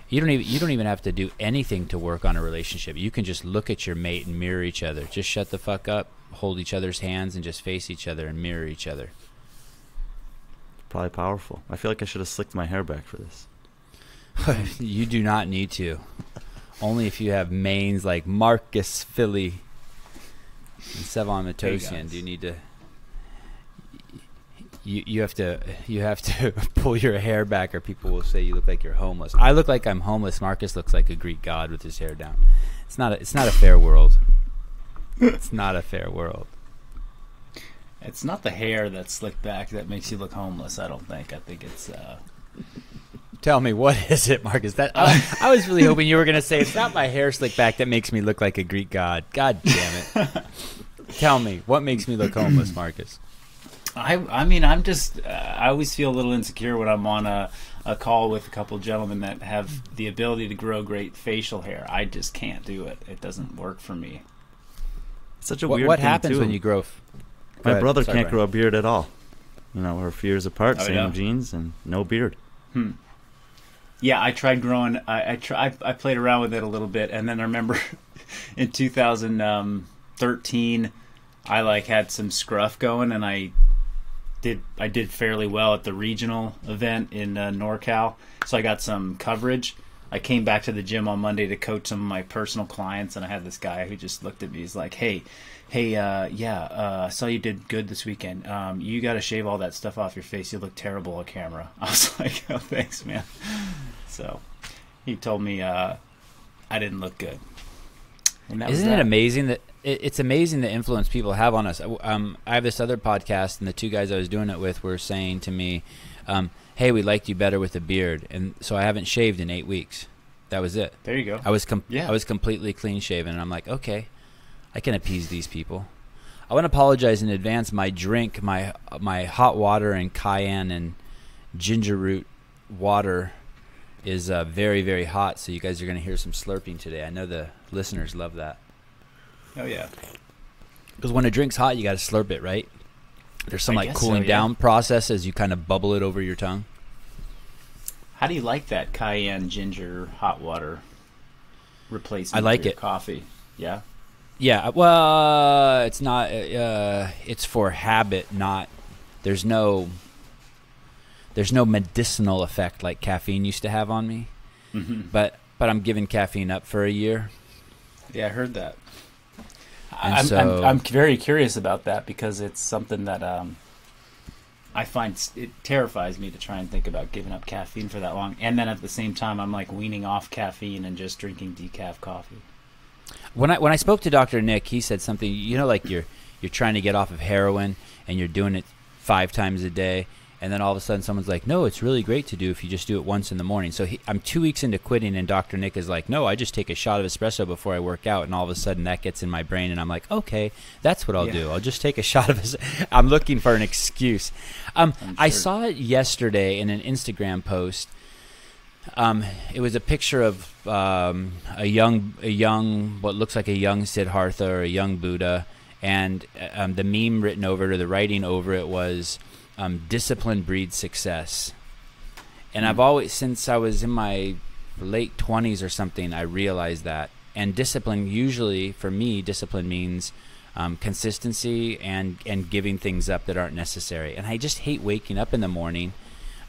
You don't even have to do anything to work on a relationship. You can just look at your mate and mirror each other. Just shut the fuck up, hold each other's hands, and just face each other and mirror each other. Probably powerful. I feel like I should have slicked my hair back for this. You do not need to. Only if you have manes like Marcus Philly and Sevan Matosian do you need to. You have to pull your hair back, or people will say you look like you're homeless. I look like I'm homeless. Marcus looks like a Greek god with his hair down. It's not a fair world. It's not a fair world. It's not the hair that's slicked back that makes you look homeless, I don't think. I think it's... Tell me, what is it, Marcus? I was really hoping you were going to say, it's not my hair slicked back that makes me look like a Greek god. God damn it. Tell me, what makes me look homeless, Marcus? I mean, I'm just... I always feel a little insecure when I'm on a call with a couple gentlemen that have the ability to grow great facial hair. I just can't do it. It doesn't work for me. It's such a weird What thing, happens too. when you grow... My brother Sorry, can't grow a beard at all. You know, we're a few years apart, same genes, and no beard. Yeah, I tried growing. I played around with it a little bit, and then I remember in 2013, I had some scruff going, and I did fairly well at the regional event in NorCal, so I got some coverage. I came back to the gym on Monday to coach some of my personal clients, and I had this guy who just looked at me. He's like, "Hey, I saw you did good this weekend. You got to shave all that stuff off your face. You look terrible on camera." I was like, "Oh, thanks, man." So he told me I didn't look good. And that Isn't it amazing that it's amazing the influence people have on us? I have this other podcast, and the two guys I was doing it with were saying to me, "Hey, we liked you better with a beard," and so I haven't shaved in 8 weeks. That was it. There you go. I was completely clean shaven, and I'm like, okay, I can appease these people. I want to apologize in advance. My drink, my hot water and cayenne and ginger root water is very, very hot, so you guys are going to hear some slurping today. I know the listeners love that. Oh, yeah. Because when a drink's hot, you got to slurp it, right? There's some cooling down process as you kind of bubble it over your tongue. How do you like that cayenne ginger hot water replacement? I like for your it. Coffee. Yeah. Yeah. Well, it's not. It's for habit, not. There's no medicinal effect like caffeine used to have on me. Mm-hmm. But I'm giving caffeine up for a year. Yeah, I heard that. I'm very curious about that because it's something that I find it terrifies me to try and think about giving up caffeine for that long. And then at the same time, I'm weaning off caffeine and just drinking decaf coffee. When I spoke to Dr. Nick, he said something. Like you're trying to get off of heroin and you're doing it 5 times a day. And then all of a sudden someone's like, no, it's really great to do if you just do it once in the morning. So I'm 2 weeks into quitting, and Dr. Nick is like, no, I just take a shot of espresso before I work out. And all of a sudden that gets in my brain, and I'm like, okay, that's what I'll do. I'll just take a shot of espresso. I'm looking for an excuse. Sure. I saw it yesterday in an Instagram post. It was a picture of a young, what looks like a young Siddhartha or a young Buddha. And the meme written over it, or the writing over it, was... discipline breeds success. And I've always, since I was in my late 20s or something, I realized that. And discipline, usually for me, discipline means consistency and giving things up that aren't necessary. And I just hate waking up in the morning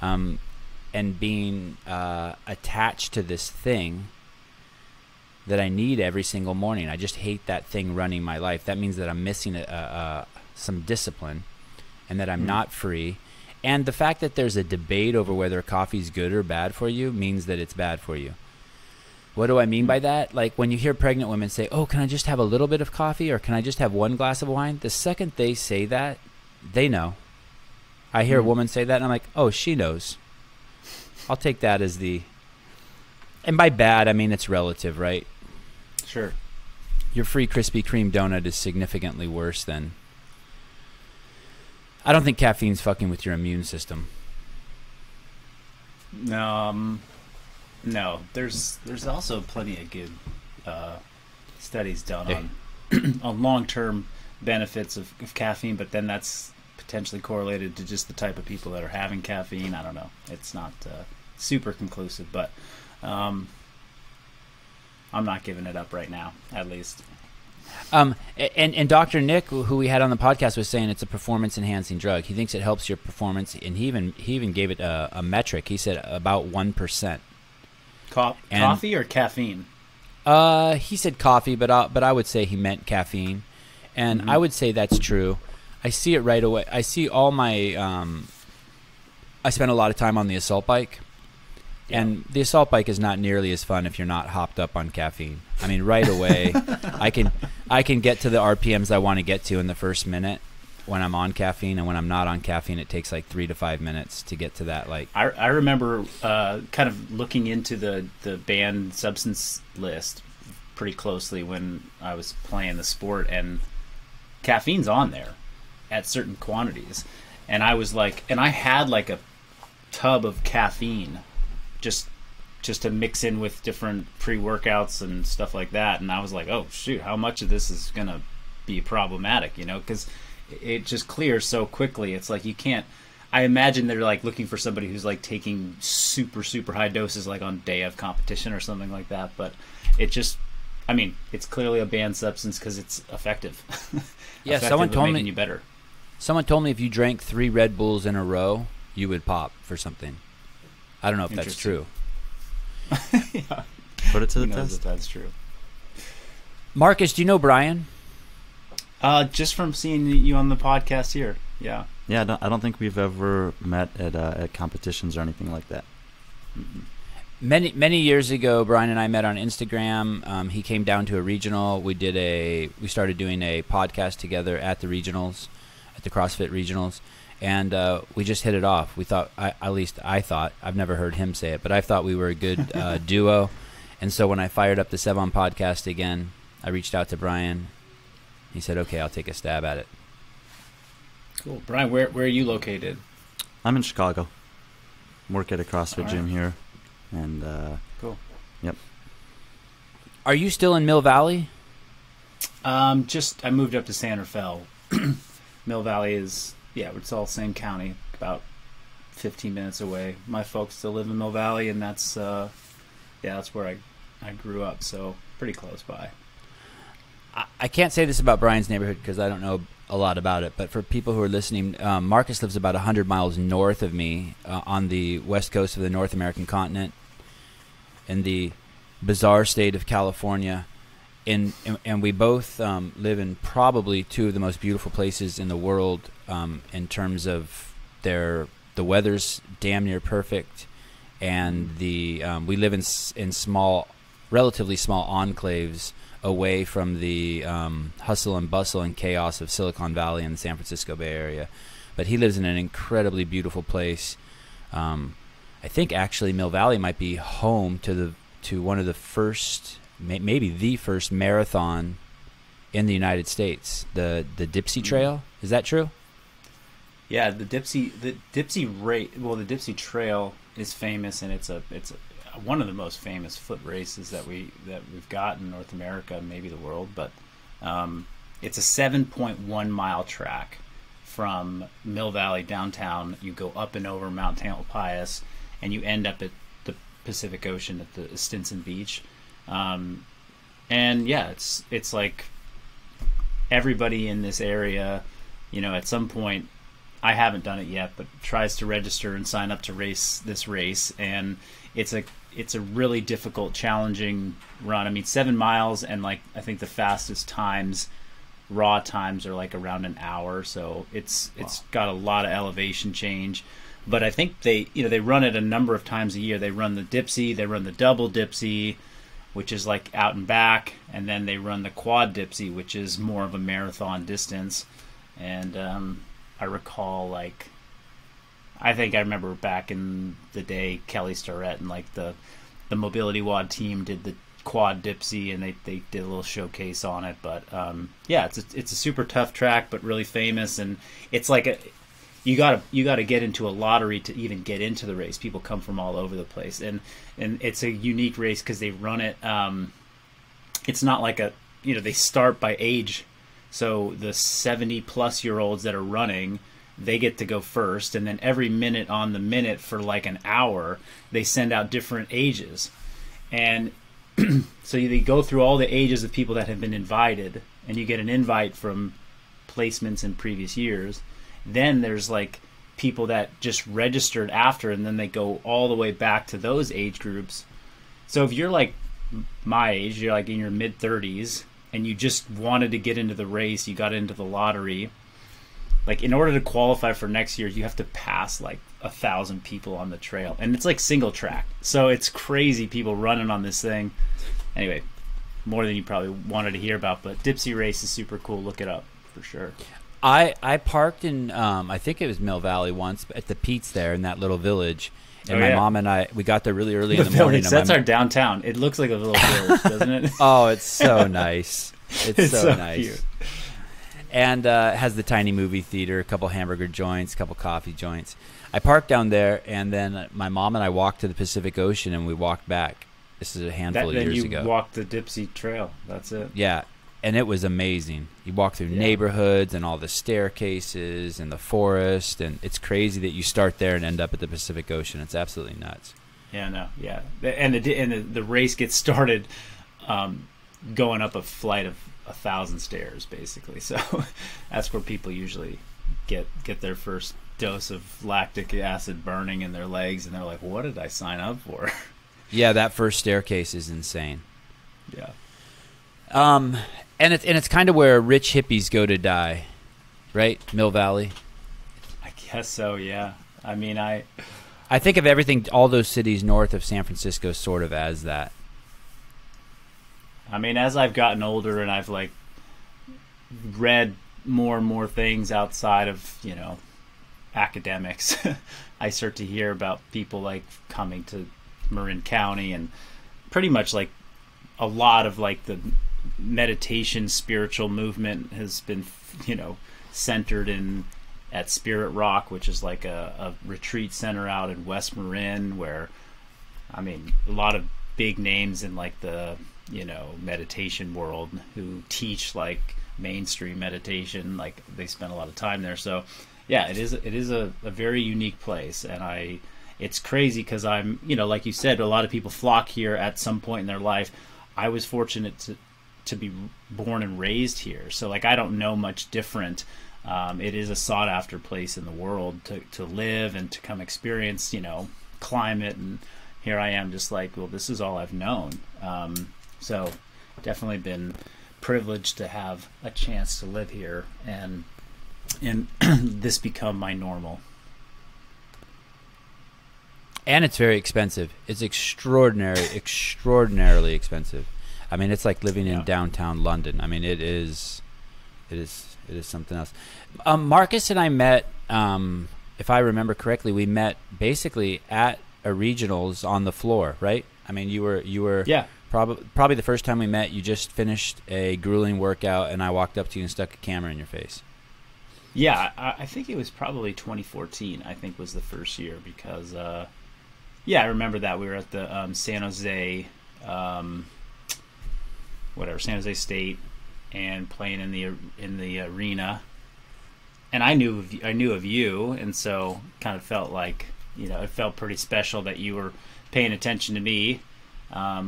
and being attached to this thing that I need every single morning. I just hate that thing running my life. That means that I'm missing some discipline, and that I'm not free. And the fact that there's a debate over whether coffee's good or bad for you means that it's bad for you. What do I mean by that? Like when you hear pregnant women say, oh, can I just have a little bit of coffee, or can I just have 1 glass of wine? The second they say that, they know. I hear a woman say that, and I'm like, oh, she knows. I'll take that as the... And by bad, I mean it's relative, right? Sure. Your free Krispy Kreme donut is significantly worse than... I don't think caffeine's fucking with your immune system. No, there's also plenty of good studies done on long-term benefits of caffeine, but then that's potentially correlated to just the type of people that are having caffeine. I don't know. It's not super conclusive, but I'm not giving it up right now, at least. And Dr. Nick, who we had on the podcast, was saying it's a performance enhancing drug. He thinks it helps your performance, and he even gave it a metric. He said about 1%. Coffee or caffeine? He said coffee, but I would say he meant caffeine, and I would say that's true. I see it right away. I see all my. I spend a lot of time on the assault bike. And the assault bike is not nearly as fun if you're not hopped up on caffeine. I mean, right away, I can get to the RPMs I want to get to in the first minute when I'm on caffeine, and when I'm not on caffeine, it takes like 3 to 5 minutes to get to that. Like I remember kind of looking into the banned substance list pretty closely when I was playing the sport, and caffeine's on there at certain quantities, and I was like, and I had like a tub of caffeine. Just to mix in with different pre-workouts and stuff like that, and I was like, oh shoot, how much of this is gonna be problematic, because it just clears so quickly. It's like you can't. I imagine they're like looking for somebody who's like taking super high doses, like on day of competition or something like that. But it just, I mean, it's clearly a banned substance because it's effective. Yeah, effective someone at told making me you better. Someone told me if you drank 3 Red Bulls in a row, you would pop for something. I don't know if that's true. Yeah. Put it to the Who knows test. if that's true. Marcus, do you know Brian? Just from seeing you on the podcast here. Yeah. Yeah, I don't think we've ever met at competitions or anything like that. Many years ago, Brian and I met on Instagram. He came down to a regional. We started doing a podcast together at the regionals, at the CrossFit regionals. And we just hit it off. We thought, at least I thought, I've never heard him say it, but I thought we were a good duo. And so when I fired up the Sevan podcast again, I reached out to Brian. He said, okay, I'll take a stab at it. Cool. Brian, where are you located? I'm in Chicago. Work at a CrossFit gym here. And cool. Yep. Are you still in Mill Valley? I moved up to San Rafael. Mill Valley is... Yeah, it's all same county, about 15 minutes away. My folks still live in Mill Valley, and that's where I grew up, so pretty close by. I can't say this about Brian's neighborhood because I don't know a lot about it, but for people who are listening, Marcus lives about 100 miles north of me on the west coast of the North American continent in the bizarre state of California. And we both live in probably 2 of the most beautiful places in the world in terms of the weather's damn near perfect, and we live in small, relatively small enclaves away from the hustle and bustle and chaos of Silicon Valley and the San Francisco Bay Area. But he lives in an incredibly beautiful place. I think actually Mill Valley might be home to one of the first, maybe the first marathon in the United States, the Dipsy Trail. Is that true? Yeah, the Dipsy Dipsy Trail is famous, and it's one of the most famous foot races that we've got in North America, maybe the world. But it's a 7.1 mile track from Mill Valley downtown. You go up and over Mount Tamalpais, and you end up at the Pacific Ocean at the Stinson Beach. And yeah, it's like everybody in this area, at some point, I haven't done it yet, but tries to register and sign up to race this race, and it's a really difficult, challenging run. I mean, 7 miles, and like I think the fastest raw times are like around an hour, so it's got a lot of elevation change. But I think they run it a number of times a year. They run the Dipsy, they run the double Dipsy, which is like out and back, and then they run the quad Dipsy, which is more of a marathon distance. And I recall, like, I think I remember back in the day, Kelly Starrett and like the Mobility WOD team did the quad Dipsy, and they did a little showcase on it. But yeah, it's a super tough track, but really famous, and it's like you gotta get into a lottery to even get into the race. People come from all over the place, and it's a unique race because they run it. It's not like they start by age. So the 70-plus-year-olds that are running, they get to go first, and then every minute on the minute for like an hour, they send out different ages. And so they go through all the ages of people that have been invited, and you get an invite from placements in previous years. Then there's like people that just registered after, and then they go all the way back to those age groups. So if you're like my age, you're like in your mid 30s, and you just wanted to get into the race, you got into the lottery, like in order to qualify for next year, you have to pass like 1,000 people on the trail, and it's like single track, so it's crazy people running on this thing. Anyway, more than you probably wanted to hear about, but Dipsy Race is super cool. Look it up for sure. I parked in I think it was Mill Valley once at the Pete's there in that little village, and my mom and I, we got there really early in the morning. That's our downtown. It looks like a little village, doesn't it? Oh, it's so nice. It's so nice. Cute. And it has the tiny movie theater, a couple hamburger joints, a couple coffee joints. I parked down there, and then my mom and I walked to the Pacific Ocean, and we walked back. This is a handful of years ago. Then you walked the Dipsy Trail. That's it. Yeah, and it was amazing. You walk through neighborhoods and all the staircases and the forest, and it's crazy that you start there and end up at the Pacific Ocean. It's absolutely nuts. Yeah, no, yeah. And the race gets started going up a flight of 1,000 stairs, basically. So that's where people usually get their first dose of lactic acid burning in their legs, and they're like, what did I sign up for? Yeah, that first staircase is insane. Yeah. And it's kind of where rich hippies go to die, right? Mill Valley. I guess so, yeah. I mean, I think of everything, all those cities north of San Francisco, sort of as that. I mean, as I've gotten older and I've like read more and more things outside of, academics, I start to hear about people like coming to Marin County, and pretty much like a lot of like the meditation spiritual movement has been, centered at Spirit Rock, which is like a retreat center out in West Marin, where, I mean, a lot of big names in like the, meditation world who teach like mainstream meditation, like they spend a lot of time there. So yeah, it is a very unique place, and it's crazy because I'm, like you said, a lot of people flock here at some point in their life. I was fortunate to be born and raised here, so like I don't know much different. It is a sought after place in the world to live and to come experience, climate, and here I am just like, well, this is all I've known. So definitely been privileged to have a chance to live here and this become my normal. And it's very expensive. It's extraordinarily expensive. I mean, it's like living in downtown London. I mean, it is something else. Marcus and I met, if I remember correctly, we met basically at a regionals on the floor, right? I mean, you were probably the first time we met. You just finished a grueling workout, and I walked up to you and stuck a camera in your face. Yeah, I think it was probably 2014. I think was the first year because, I remember that we were at the San Jose, San Jose State, and playing in the arena. And I knew of you, and so kind of felt like it felt pretty special that you were paying attention to me. I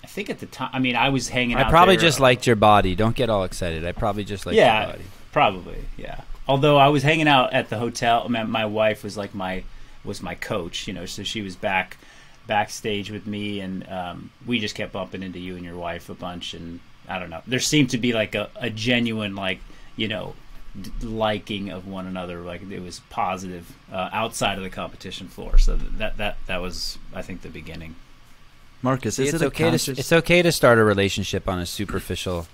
think at the time, I mean, I was hanging out. I probably just liked your body. Don't get all excited. I probably just liked your body. Probably, yeah. Although I was hanging out at the hotel, my wife was like my coach, so she was backstage with me, and we just kept bumping into you and your wife a bunch, and I don't know. There seemed to be like a genuine liking of one another, like it was positive outside of the competition floor. So that was, I think, the beginning. Marcus, it's okay to start a relationship on a superficial.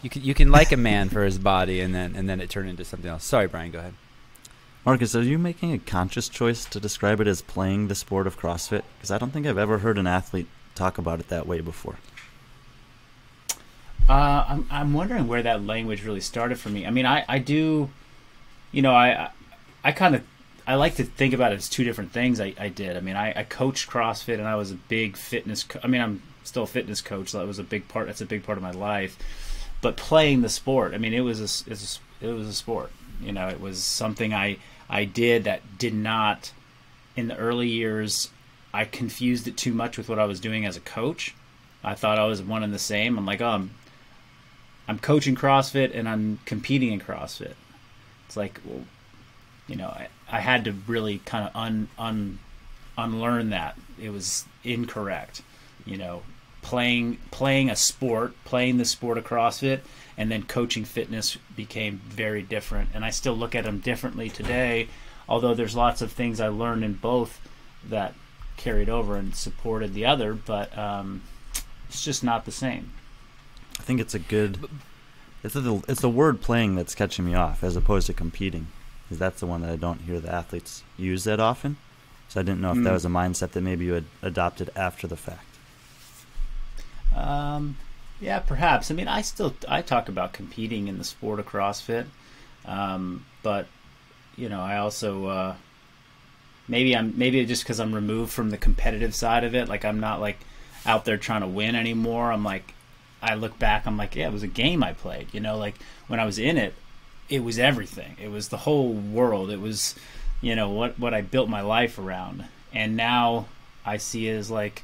You can like a man for his body, and then it turned into something else. Sorry, Brian, go ahead. Marcus, are you making a conscious choice to describe it as playing the sport of CrossFit? Because I don't think I've ever heard an athlete talk about it that way before. I'm wondering where that language really started for me. I mean, I do, I I like to think about it as two different things I did. I mean, I coached CrossFit, and I was a big fitness. I mean, I'm still a fitness coach, so that was a big part. That's a big part of my life. But playing the sport, I mean, it was a sport. It was something I did that did not, in the early years, I confused it too much with what I was doing as a coach. I thought I was one and the same. I'm like, oh, I'm coaching CrossFit and I'm competing in CrossFit. It's like, well, I had to really kind of unlearn that. It was incorrect. Playing a sport, playing the sport of CrossFit, and then coaching fitness became very different. And I still look at them differently today, although there's lots of things I learned in both that carried over and supported the other, but it's just not the same. I think it's it's the word playing that's catching me off as opposed to competing, because that's the one that I don't hear the athletes use that often. So I didn't know if that was a mindset that maybe you had adopted after the fact. Yeah, perhaps. I mean, I talk about competing in the sport of CrossFit, but I also maybe just because I'm removed from the competitive side of it, like I'm not like out there trying to win anymore. I'm like, I look back, I'm like, yeah, it was a game I played. Like when I was in it, it was everything. It was the whole world. It was, what I built my life around. And now I see it as like,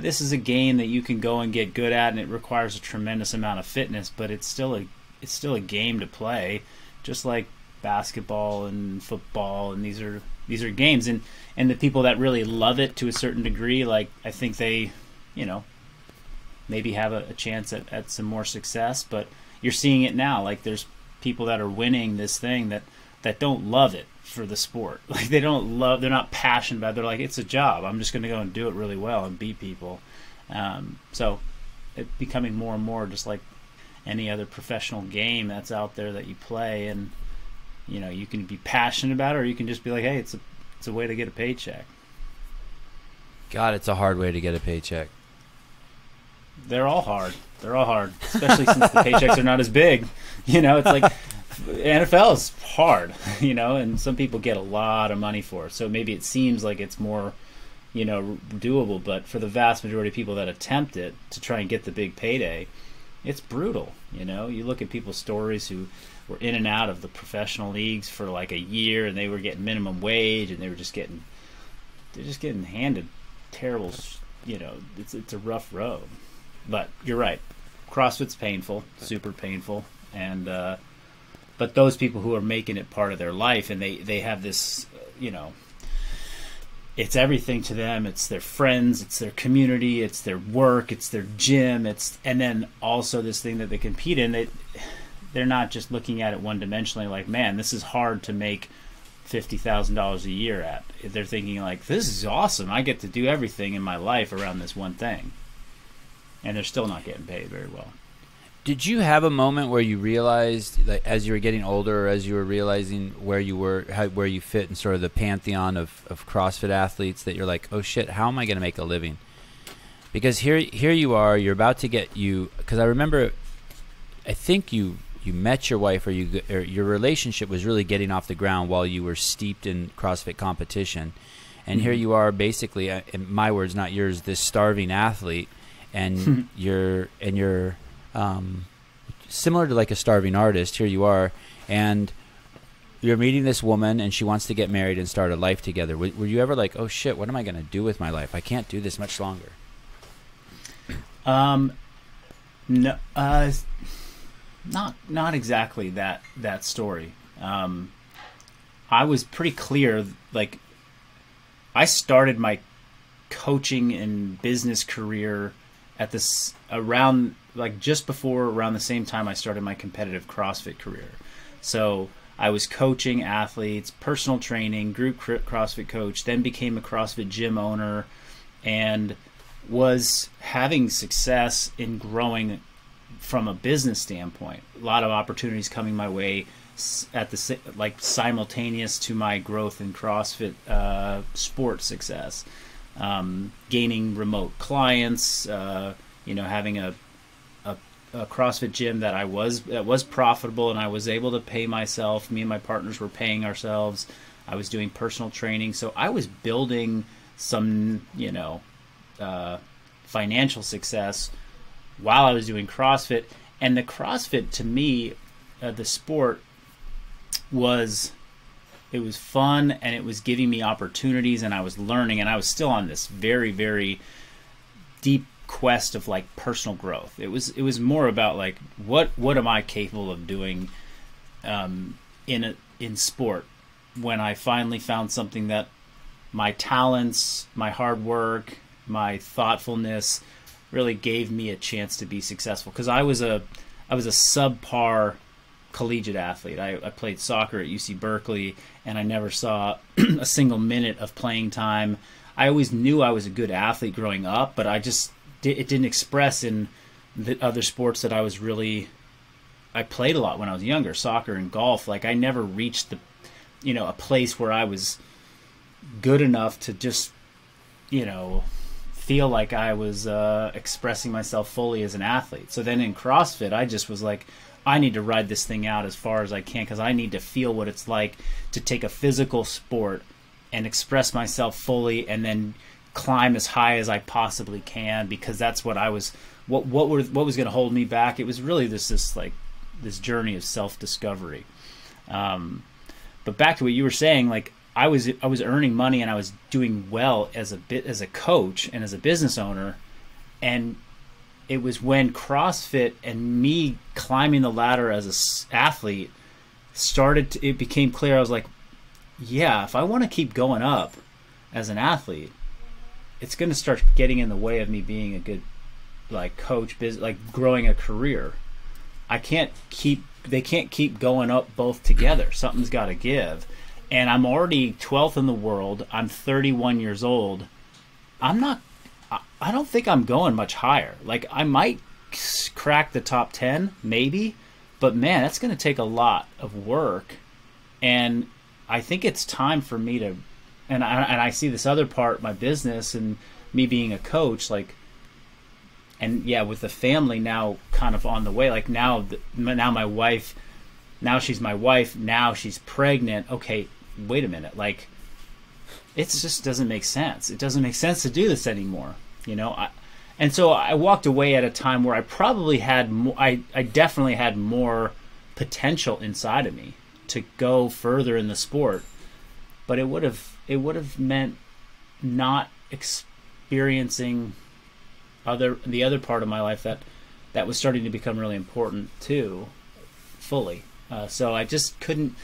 this is a game that you can go and get good at, and it requires a tremendous amount of fitness, but it's still a game to play, just like basketball and football, and these are games, and the people that really love it to a certain degree, like I think they, maybe have a chance at some more success. But you're seeing it now, like there's people that are winning this thing that don't love it for the sport. Like they're not passionate about it. They're like, it's a job. I'm just going to go and do it really well and beat people. So it's becoming more and more just like any other professional game that's out there that you play. And, you can be passionate about it, or you can just be like, hey, it's a way to get a paycheck. God, it's a hard way to get a paycheck. They're all hard, especially since the paychecks are not as big. It's like NFL is hard, and some people get a lot of money for it. So maybe it seems like it's more, doable. But for the vast majority of people that attempt it to try and get the big payday, it's brutal. You look at people's stories who were in and out of the professional leagues for like a year, and they were getting minimum wage, and they're just getting handed terrible. It's a rough road. But you're right. CrossFit's painful, super painful, and but those people who are making it part of their life, and they have this, it's everything to them. It's their friends, it's their community, it's their work, it's their gym, and then also this thing that they compete in. They're not just looking at it one-dimensionally, like, man, this is hard to make $50,000 a year at. They're thinking like, this is awesome. I get to do everything in my life around this one thing. And they're still not getting paid very well. Did you have a moment where you realized, like, as you were getting older, or as you were realizing where you fit in sort of the pantheon of CrossFit athletes, that you're like, oh shit, how am I going to make a living? Because here you are, you're about to because I remember, I think you met your wife, or your relationship was really getting off the ground while you were steeped in CrossFit competition, and here you are, basically, in my words, not yours, this starving athlete. And you're similar to like a starving artist. Here you are, and you're meeting this woman, and she wants to get married and start a life together. Were you ever like, oh shit, what am I going to do with my life? I can't do this much longer. No, not exactly that story. I was pretty clear. Like, I started my coaching and business career at this around the same time I started my competitive CrossFit career. So I was coaching athletes, personal training, group CrossFit coach, then became a CrossFit gym owner, and was having success in growing from a business standpoint. A lot of opportunities coming my way at simultaneous to my growth in CrossFit sport success. Gaining remote clients, having a CrossFit gym that was profitable, and I was able to pay myself. Me and my partners were paying ourselves. I was doing personal training, so I was building some, financial success while I was doing CrossFit. And the CrossFit, to me, the sport fun, and it was giving me opportunities, and I was learning, and I was still on this very, very deep quest of like personal growth. It was more about like what am I capable of doing in sport, when I finally found something that my talents, my hard work, my thoughtfulness really gave me a chance to be successful. Because I was a subpar collegiate athlete. I played soccer at UC Berkeley, and I never saw a single minute of playing time. I always knew I was a good athlete growing up, but it didn't express in the other sports that I played a lot when I was younger, soccer and golf. Like, I never reached a place where I was good enough to just, feel like I was expressing myself fully as an athlete. So then in CrossFit, I just was like, I need to ride this thing out as far as I can, because I need to feel what it's like to take a physical sport and express myself fully, and then climb as high as I possibly can, because that's what I was. What was going to hold me back? It was really this journey of self-discovery. But back to what you were saying, like I was earning money, and I was doing well as a coach and as a business owner, and it was when CrossFit and me climbing the ladder as an athlete it became clear. I was like, yeah, if I want to keep going up as an athlete, it's going to start getting in the way of me being a good coach, growing a career. They can't keep going up both together. Something's got to give. And I'm already 12th in the world. I'm 31 years old. I don't think I'm going much higher. Like, I might crack the top 10, maybe, but man, that's going to take a lot of work. And I think it's time for me to, and I see this other part, my business and me being a coach, and yeah, with the family now kind of on the way, like now my wife, now she's my wife, now she's pregnant. Okay, wait a minute. Like, it just doesn't make sense. It doesn't make sense to do this anymore. And so I walked away at a time where I probably had I definitely had more potential inside of me to go further in the sport, but it would have meant not experiencing the other part of my life that was starting to become really important too, fully. So I just couldn't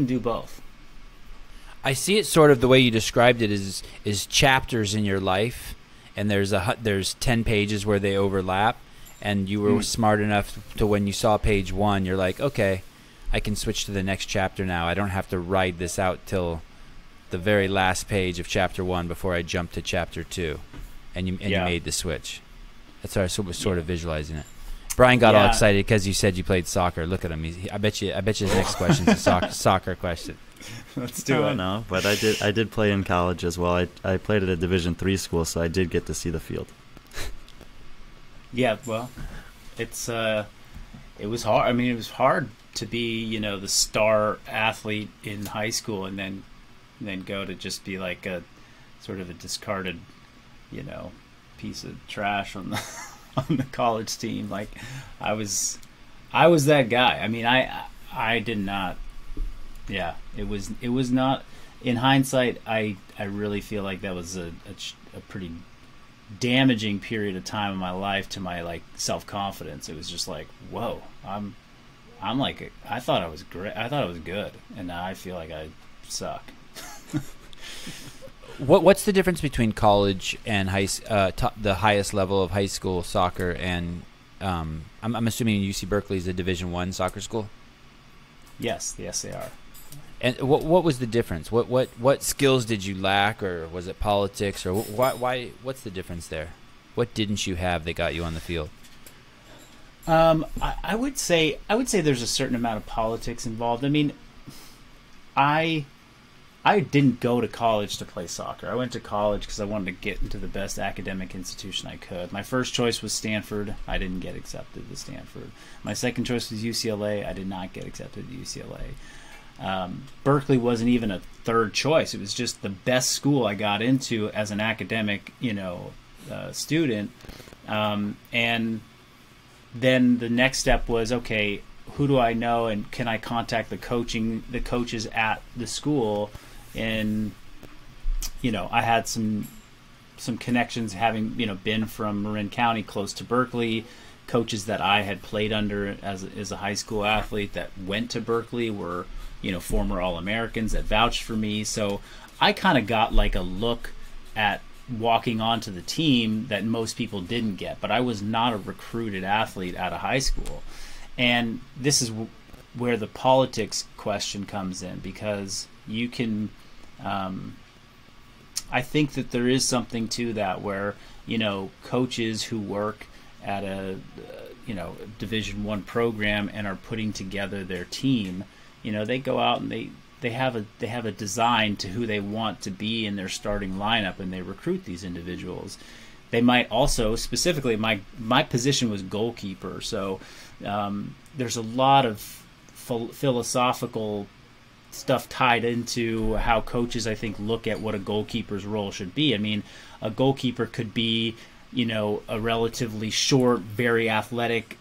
do both. I see it sort of the way you described it is chapters in your life, and there's 10 pages where they overlap, and you were smart enough to, when you saw page 1, you're like, okay, I can switch to the next chapter now. I don't have to ride this out till the very last page of chapter 1 before I jump to chapter 2, and you made the switch. That's how I was sort of visualizing it. Brian got all excited because you said you played soccer. Look at him. I bet you his next question is a soccer question. Let's do it. No, but I did play in college as well. I played at a Division III school, so I did get to see the field. Yeah, well, it was hard. I mean, it was hard to be, the star athlete in high school, and then go to just be like a sort of a discarded, piece of trash on the college team. Like, I was that guy. I mean, I did not. Yeah, it was not. In hindsight, I really feel like that was a pretty damaging period of time in my life to my self-confidence. It was just like, whoa, I'm like, I thought I was great. I thought I was good, and now I feel like I suck. What's the difference between college and the highest level of high school soccer and I'm assuming UC Berkeley is a Division I soccer school? Yes, they are. And what was the difference? What skills did you lack, or was it politics, or why? What's the difference there? What didn't you have that got you on the field? I would say there's a certain amount of politics involved. I mean, I didn't go to college to play soccer. I went to college because I wanted to get into the best academic institution I could. My first choice was Stanford. I didn't get accepted to Stanford. My second choice was UCLA. I did not get accepted to UCLA. Berkeley wasn't even a third choice. It was just the best school I got into as an academic, student. And then the next step was, okay, who do I know, and can I contact the coaches at the school? And I had some connections, having been from Marin County, close to Berkeley. Coaches that I had played under as a high school athlete that went to Berkeley were former All-Americans that vouched for me. So I kind of got like a look at walking onto the team that most people didn't get. But I was not a recruited athlete out of high school. And this is where the politics question comes in, because you can I think that there is something to that, where coaches who work at a Division I program and are putting together their team, they go out and they have a design to who they want to be in their starting lineup, and they recruit these individuals. They might also, specifically, my position was goalkeeper, so there's a lot of philosophical stuff tied into how coaches, I think, look at what a goalkeeper's role should be. I mean, a goalkeeper could be a relatively short, very athletic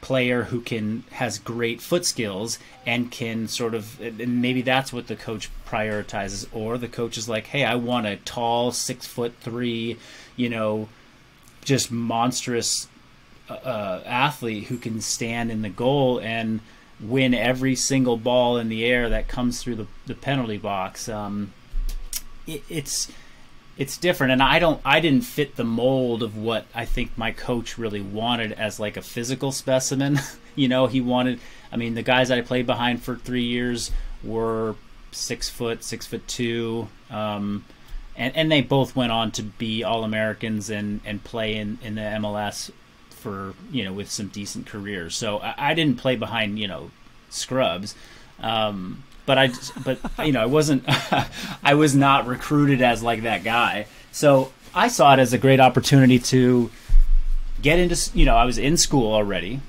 player who has great foot skills and can and maybe that's what the coach prioritizes. Or the coach is like, hey, I want a tall 6'3", just monstrous athlete who can stand in the goal and win every single ball in the air that comes through the penalty box. It's different, and I didn't fit the mold of what I think my coach really wanted as like a physical specimen. He wanted, the guys that I played behind for 3 years were 6 foot, 6'2", and they both went on to be All-Americans and play in the MLS for with some decent careers. So I didn't play behind scrubs. But I wasn't I was not recruited as like that guy. So I saw it as a great opportunity to get into, I was in school already,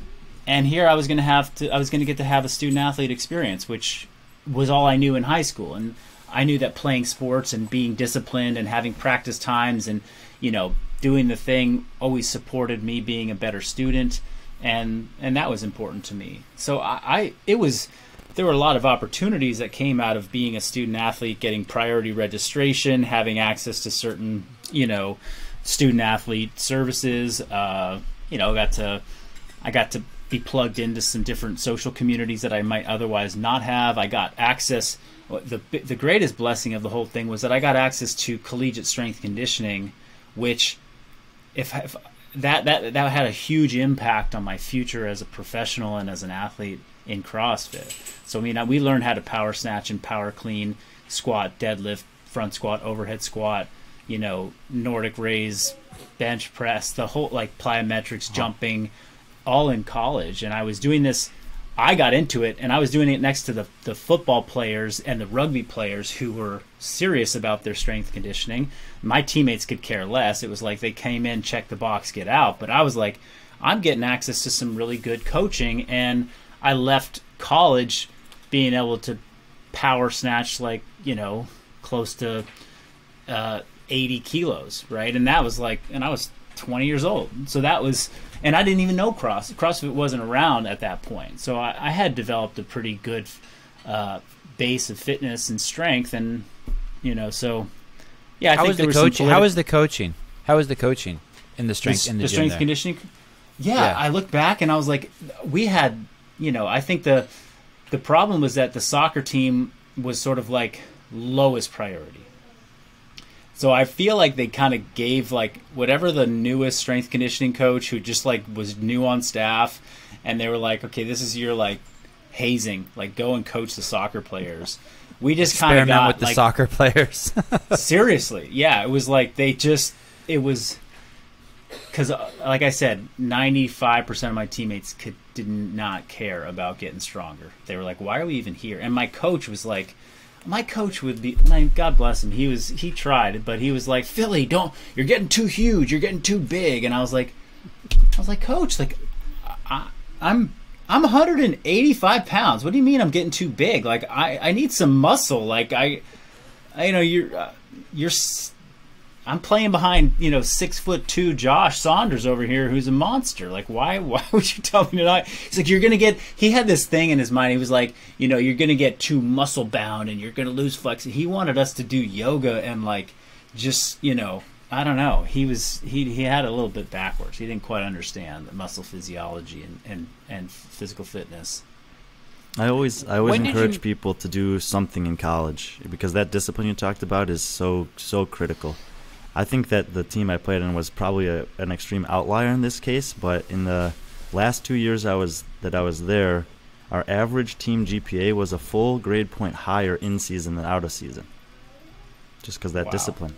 and here I was going to get to have a student athlete experience, which was all I knew in high school. And I knew that playing sports and being disciplined and having practice times and doing the thing always supported me being a better student, and that was important to me. So there were a lot of opportunities that came out of being a student athlete, getting priority registration, having access to certain, student athlete services. I got to be plugged into some different social communities that I might otherwise not have. I got access. The greatest blessing of the whole thing was that I got access to collegiate strength conditioning, which if that had a huge impact on my future as a professional and as an athlete in CrossFit. So we learned how to power snatch and power clean, squat, deadlift, front squat, overhead squat, Nordic raise, bench press, the whole plyometrics, jumping, all in college. And I was doing this, I got into it, and I was doing it next to the football players and the rugby players who were serious about their strength conditioning. My teammates could care less. It was like they came in, check the box, get out. But I was like, I'm getting access to some really good coaching, and I left college being able to power snatch close to 80 kilos, right? And that was and I was 20 years old. So that was, and I didn't even know CrossFit wasn't around at that point. So I had developed a pretty good base of fitness and strength, and so yeah. I think there was coaching. How was the coaching? How was the coaching in the strength in the gym strength conditioning? Yeah, I look back and I was like, we had. I think the problem was that the soccer team was sort of like lowest priority. So I feel like they kind of gave whatever the newest strength conditioning coach who just was new on staff, and they were like, okay, this is your hazing, go and coach the soccer players. We just kind of got with the soccer players. Seriously, yeah, it was it was. Because, like I said, 95% of my teammates did not care about getting stronger. They were like, why are we even here? And my coach was like, God bless him, he tried, but he was like, Philly, you're getting too huge, you're getting too big. And I was like, Coach, I'm 185 pounds. What do you mean I'm getting too big? I'm playing behind 6'2" Josh Saunders over here, who's a monster. Like, why would you tell me to not? He's like, you're gonna get. He had this thing in his mind. He was like, you're gonna get too muscle bound and you're gonna lose flex. He wanted us to do yoga and like, just I don't know. He had a little bit backwards. He didn't quite understand the muscle physiology and physical fitness. I always encourage people to do something in college because that discipline you talked about is so critical. I think that the team I played in was probably an extreme outlier in this case, but in the last 2 years I was there, our average team GPA was a full grade point higher in season than out of season, just because that discipline.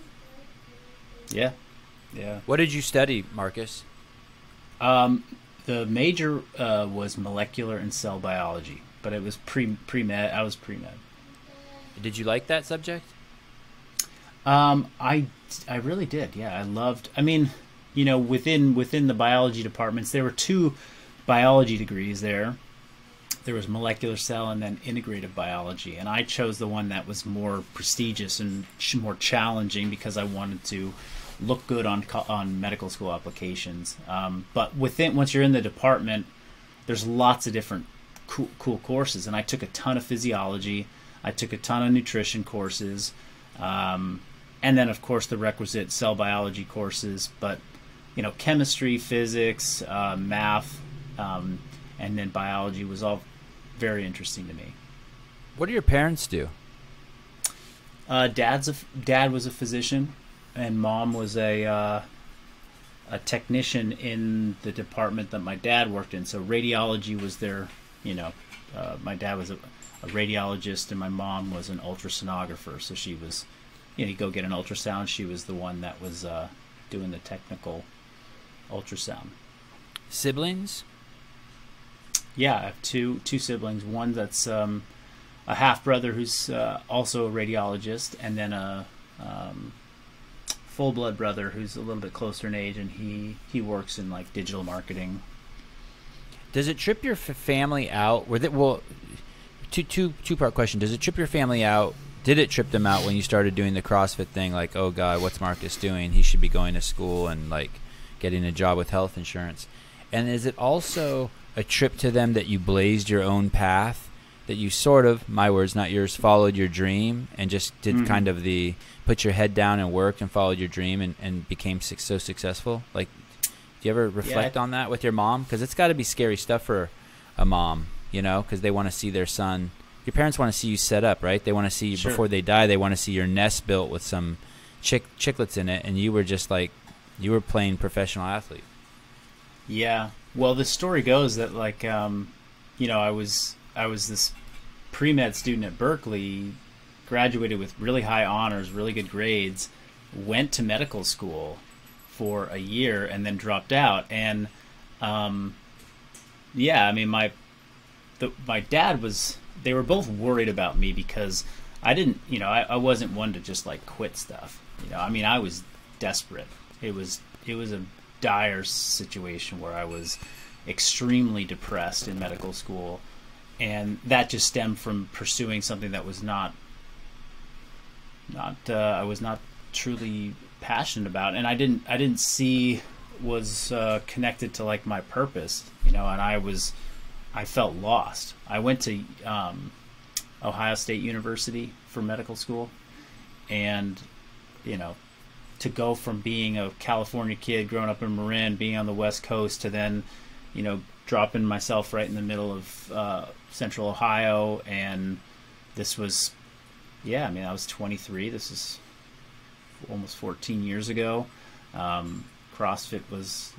Yeah. What did you study, Marcus? The major was molecular and cell biology, but it was pre-med. I was pre-med. Did you like that subject? I really did. Yeah, I loved. I mean, within the biology departments, there were 2 biology degrees there. There was molecular cell and then integrative biology, and I chose the one that was more prestigious and more challenging because I wanted to look good on medical school applications. But once you're in the department, there's lots of different cool courses, and I took a ton of physiology. I took a ton of nutrition courses. And then, of course, the requisite cell biology courses, but, chemistry, physics, math, and then biology was all very interesting to me. What do your parents do? Dad was a physician, and Mom was a technician in the department that my dad worked in. So radiology was their, my dad was a radiologist, and my mom was an ultrasonographer. So she was... you go get an ultrasound. She was the one that was doing the technical ultrasound. Siblings? Yeah, I have two siblings. One that's a half brother who's also a radiologist, and then a full blood brother who's a little bit closer in age, and he works in like digital marketing. Does it trip your family out? Two-part question. Does it trip your family out? Did it trip them out when you started doing the CrossFit thing? Like, oh God, what's Marcus doing? He should be going to school and like getting a job with health insurance. And is it also a trip to them that you blazed your own path, that you sort of, my words, not yours, followed your dream and just did kind of put your head down and worked and followed your dream and became so successful? Like, do you ever reflect on that with your mom? Because it's got to be scary stuff for a mom, because they want to see their son. Your parents want to see you set up, right? They want to see you before they die. They want to see your nest built with some chicklets in it, and you were just like, you were playing professional athlete. Yeah. Well, the story goes that like, I was this pre-med student at Berkeley, graduated with really high honors, really good grades, went to medical school for a year, and then dropped out. And my dad was. They were both worried about me because I didn't, I wasn't one to just like quit stuff. I was desperate. It was a dire situation where I was extremely depressed in medical school, and that just stemmed from pursuing something that was I was not truly passionate about, and I didn't see was connected to like my purpose, and I felt lost. I went to Ohio State University for medical school, and to go from being a California kid growing up in Marin, being on the West Coast, to then dropping myself right in the middle of Central Ohio, and this was I was 23. This is almost 14 years ago. CrossFit was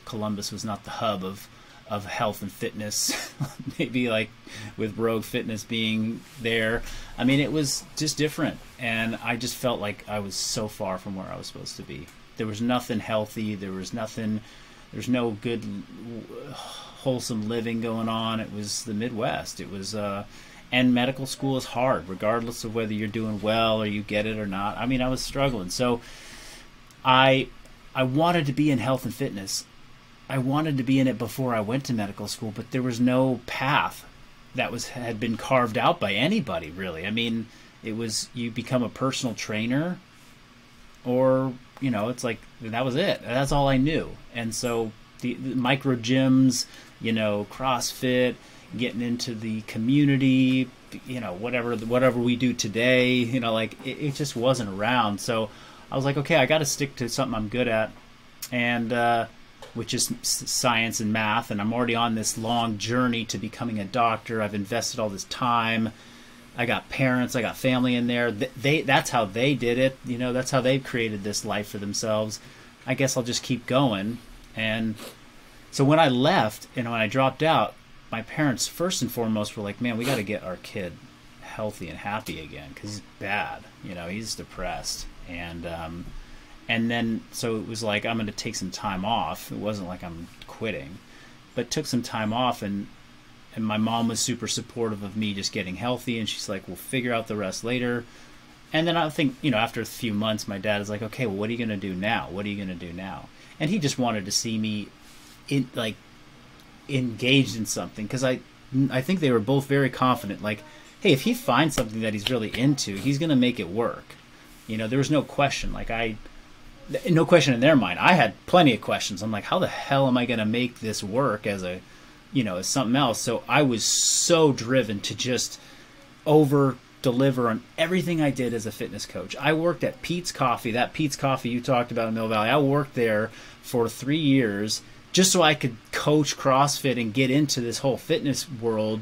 Columbus was not the hub of health and fitness, maybe like with Rogue Fitness being there. It was just different, and I just felt like I was so far from where I was supposed to be. There was nothing healthy. There's no good, wholesome living going on. It was the Midwest. It was, and medical school is hard, regardless of whether you're doing well or you get it or not. I was struggling. So I wanted to be in health and fitness. I wanted to be in it before I went to medical school, but there was no path that had been carved out by anybody, really. It was, you become a personal trainer, or, it's like that was it. That's all I knew. And so the micro gyms, CrossFit, getting into the community, whatever we do today, it just wasn't around. So I was like, okay, I got to stick to something I'm good at, and which is science and math. And I'm already on this long journey to becoming a doctor. I've invested all this time. I got parents, I got family in there. That's how they did it. That's how they created this life for themselves. I guess I'll just keep going. And so when I left and when I dropped out, my parents first and foremost were like, man, we got to get our kid healthy and happy again, because he's bad. He's depressed. And then so it was like, I'm going to take some time off. It wasn't like I'm quitting, but took some time off, and my mom was super supportive of me just getting healthy, and she's like, we'll figure out the rest later. And then I think, after a few months, my dad is like, okay, well, what are you going to do now? What are you going to do now? And he just wanted to see me engaged in something, because I think they were both very confident, like, hey, if he finds something that he's really into, he's going to make it work. There was no question. No question in their mind. I had plenty of questions. I'm like, how the hell am I going to make this work as as something else? So I was so driven to just over deliver on everything I did as a fitness coach. I worked at Pete's Coffee, that Pete's Coffee you talked about in Mill Valley. I worked there for 3 years just so I could coach CrossFit and get into this whole fitness world,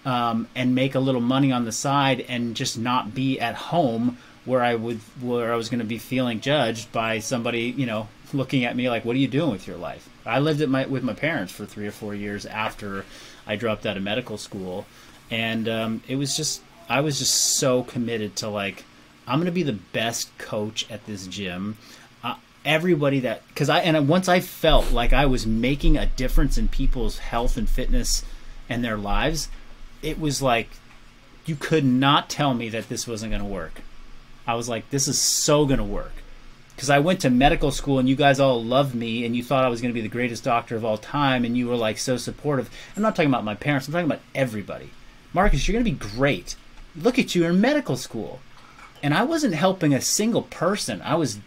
and make a little money on the side, and just not be at home where I was going to be feeling judged by somebody, looking at me like, what are you doing with your life? I lived with my parents for 3 or 4 years after I dropped out of medical school. And I was just so committed to, like, I'm going to be the best coach at this gym. Everybody once I felt like I was making a difference in people's health and fitness and their lives, it was like, you could not tell me that this wasn't going to work. I was like, this is so going to work. Because I went to medical school and you guys all loved me and you thought I was going to be the greatest doctor of all time, and you were like so supportive. I'm not talking about my parents, I'm talking about everybody. Marcus, you're going to be great. Look at you in medical school. And I wasn't helping a single person. I was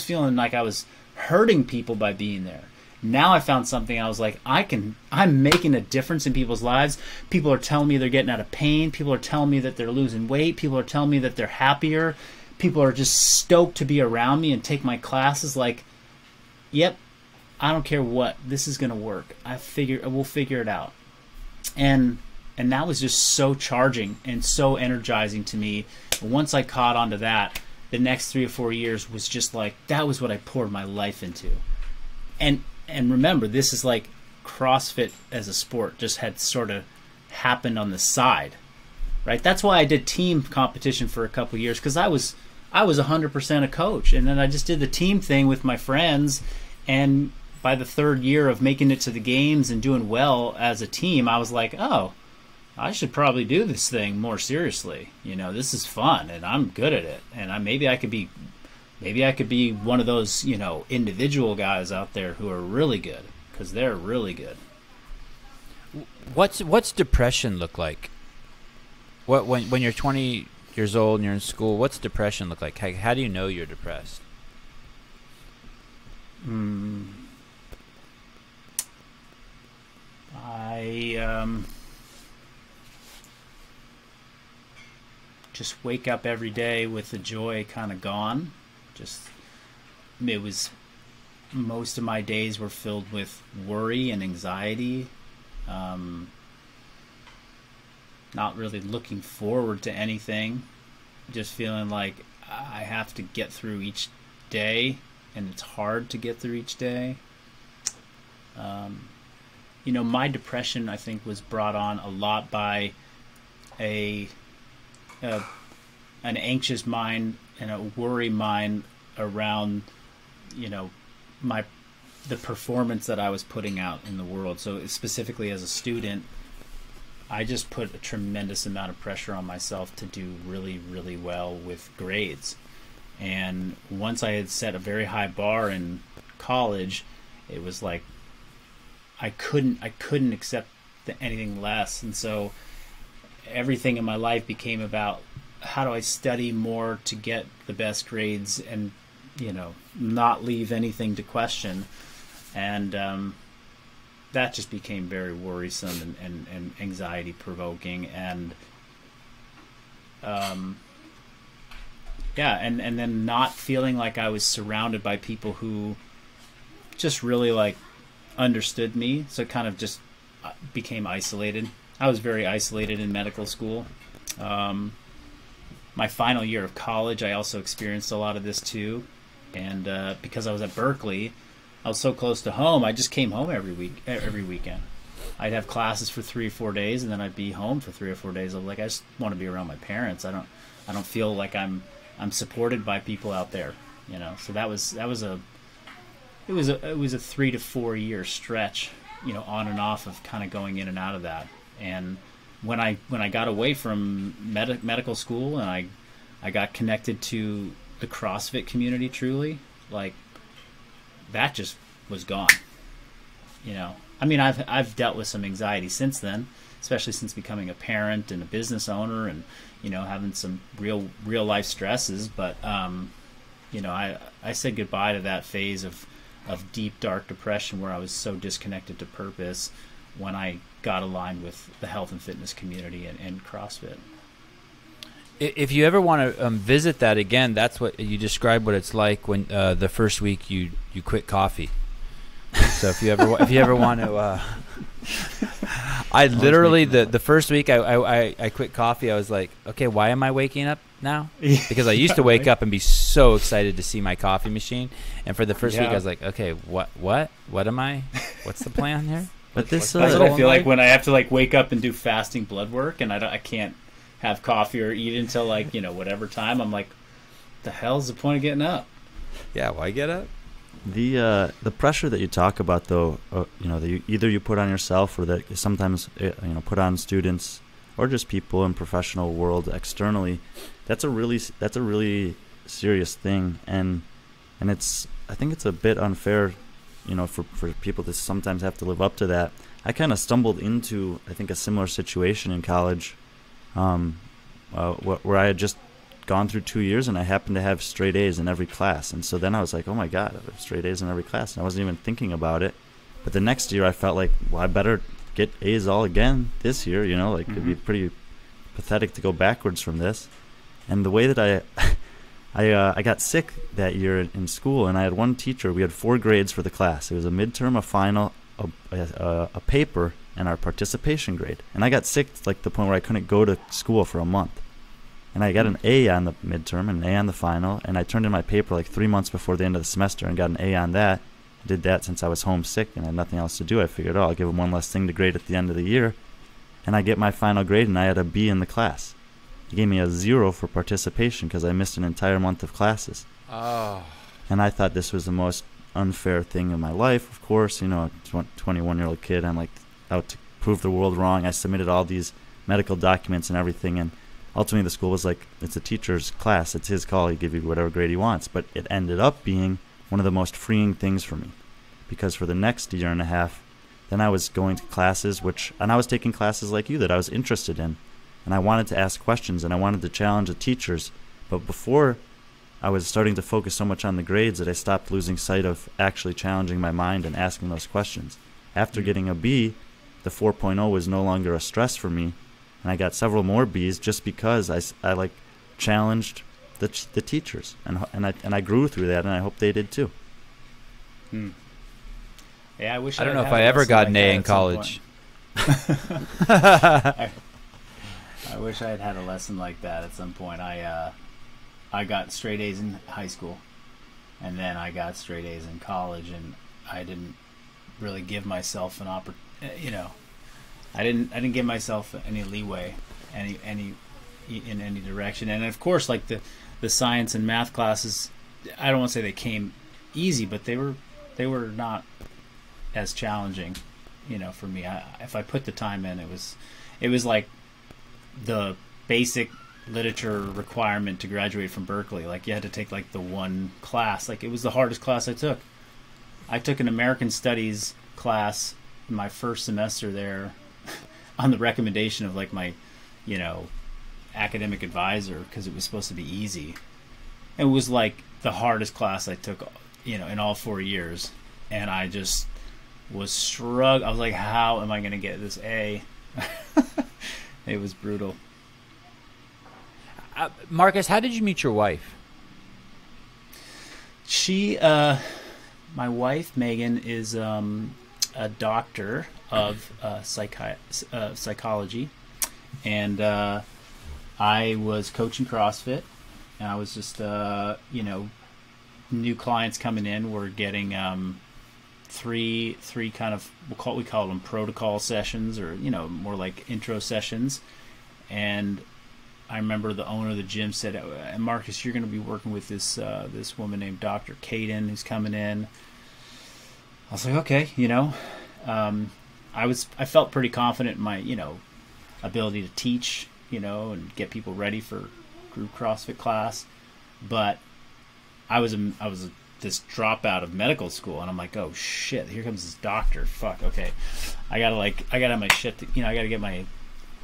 feeling like I was hurting people by being there. Now I found something. I was like, I'm making a difference in people's lives. People are telling me they're getting out of pain. People are telling me that they're losing weight. People are telling me that they're happier. People are just stoked to be around me and take my classes. Like, yep, I don't care what. This is going to work. We'll figure it out. And that was just so charging and so energizing to me. Once I caught onto that, the next 3 or 4 years was just like, that was what I poured my life into. And remember, this is like CrossFit as a sport just had sort of happened on the side, right? That's why I did team competition for a couple of years, because I was 100% a coach, and then I just did the team thing with my friends. And by the 3rd year of making it to the games and doing well as a team, I was like, oh, I should probably do this thing more seriously. This is fun, and I'm good at it, and maybe I could be one of those, individual guys out there who are really good, because they're really good. What's depression look like? When you're 20 years old and you're in school, what's depression look like? How do you know you're depressed? I just wake up every day with the joy kind of gone. Most of my days were filled with worry and anxiety. Not really looking forward to anything. Just feeling like I have to get through each day, and it's hard to get through each day. My depression, I think, was brought on a lot by an anxious mind and a worry mind around, the performance that I was putting out in the world. So specifically as a student, I just put a tremendous amount of pressure on myself to do really, really well with grades. And once I had set a very high bar in college, it was like I couldn't accept anything less. And so everything in my life became about, how do I study more to get the best grades and not leave anything to question. And that just became very worrisome and anxiety provoking. And and then not feeling like I was surrounded by people who just really like understood me. So it kind of just became isolated. I was very isolated in medical school. My final year of college, I also experienced a lot of this too. And because I was at Berkeley, I was so close to home, I just came home every weekend. I'd have classes for 3 or 4 days, and then I'd be home for 3 or 4 days. I was like, I just want to be around my parents. I don't feel like I'm supported by people out there, So that was a 3 to 4 year stretch, on and off of kind of going in and out of that. And when I got away from medical school and I got connected to the CrossFit community, truly, like, that just was gone. I mean, I've dealt with some anxiety since then, especially since becoming a parent and a business owner, and having some real life stresses. But I said goodbye to that phase of deep dark depression where I was so disconnected to purpose when I got aligned with the health and fitness community and CrossFit. If you ever want to visit that again, that's what you described. What it's like when the first week you quit coffee. So if you ever want to, I literally the first week I quit coffee. I was like, okay, why am I waking up now? Because I used to wake up and be so excited to see my coffee machine. And for the first week, I was like, okay, what am I? What's the plan here? But this that's what I feel like when I have to like wake up and do fasting blood work, and I can't have coffee or eat until like whatever time. I'm like, the hell's the point of getting up? Yeah, why get up? The pressure that you talk about, though, that either you put on yourself or that you sometimes put on students or just people in professional world externally, that's a really serious thing, and I think it's a bit unfair, for people to sometimes have to live up to that. I kind of stumbled into, I think, a similar situation in college, where I had just gone through 2 years and I happened to have straight A's in every class. And so then I was like, oh my God, I have straight A's in every class. And I wasn't even thinking about it. But the next year I felt like, well, I better get A's all again this year, It'd be pretty pathetic to go backwards from this. And the way that I got sick that year in school, and I had one teacher. We had 4 grades for the class. It was a midterm, a final, a paper, and our participation grade. And I got sick to like the point where I couldn't go to school for a month. And I got an A on the midterm and an A on the final, and I turned in my paper like 3 months before the end of the semester and got an A on that. I did that since I was homesick and had nothing else to do. I figured, I'll give them one less thing to grade at the end of the year. And I get my final grade, and I had a B in the class. He gave me a 0 for participation because I missed an entire month of classes. Oh. And I thought this was the most unfair thing in my life, of course. A 21-year-old kid, I'm like out to prove the world wrong. I submitted all these medical documents and everything, and ultimately the school was like, it's a teacher's class, it's his call, he give you whatever grade he wants. But it ended up being one of the most freeing things for me, because for the next year and a half, then I was going to classes, and I was taking classes like you that I was interested in, and I wanted to ask questions, and I wanted to challenge the teachers. But before, I was starting to focus so much on the grades that I stopped losing sight of actually challenging my mind and asking those questions. After getting a B, the 4.0 was no longer a stress for me, and I got several more B's just because I like challenged the teachers, and I grew through that, and I hope they did too. Yeah, I don't know if I ever got an A in college. I wish I had had a lesson like that at some point. I got straight A's in high school, and then I got straight A's in college, and I didn't really give myself an opportunity. I didn't give myself any leeway, any in any direction. And of course, like the science and math classes, I don't want to say they came easy, but they were not as challenging, for me. If I put the time in, it was like the basic literature requirement to graduate from Berkeley. Like, you had to take like the one class. Like, it was the hardest class I took. I took an American Studies class in my first semester there on the recommendation of like my, academic advisor, because it was supposed to be easy. It was like the hardest class I took, in all 4 years, and I just was struggling. I was like, how am I going to get this A? It was brutal. Marcus, how did you meet your wife? My wife, Megan, is a doctor of psychology, and I was coaching CrossFit, and I was just, new clients coming in. We're getting three kind of, we call them protocol sessions, or more like intro sessions. And I remember the owner of the gym said, Marcus, you're going to be working with this woman named Dr. Caden, who's coming in. I was like, okay, I felt pretty confident in my ability to teach, and get people ready for group CrossFit class. But I was this dropout of medical school, and I'm like, oh shit, here comes this doctor. Fuck, okay, I gotta have my shit. I gotta get my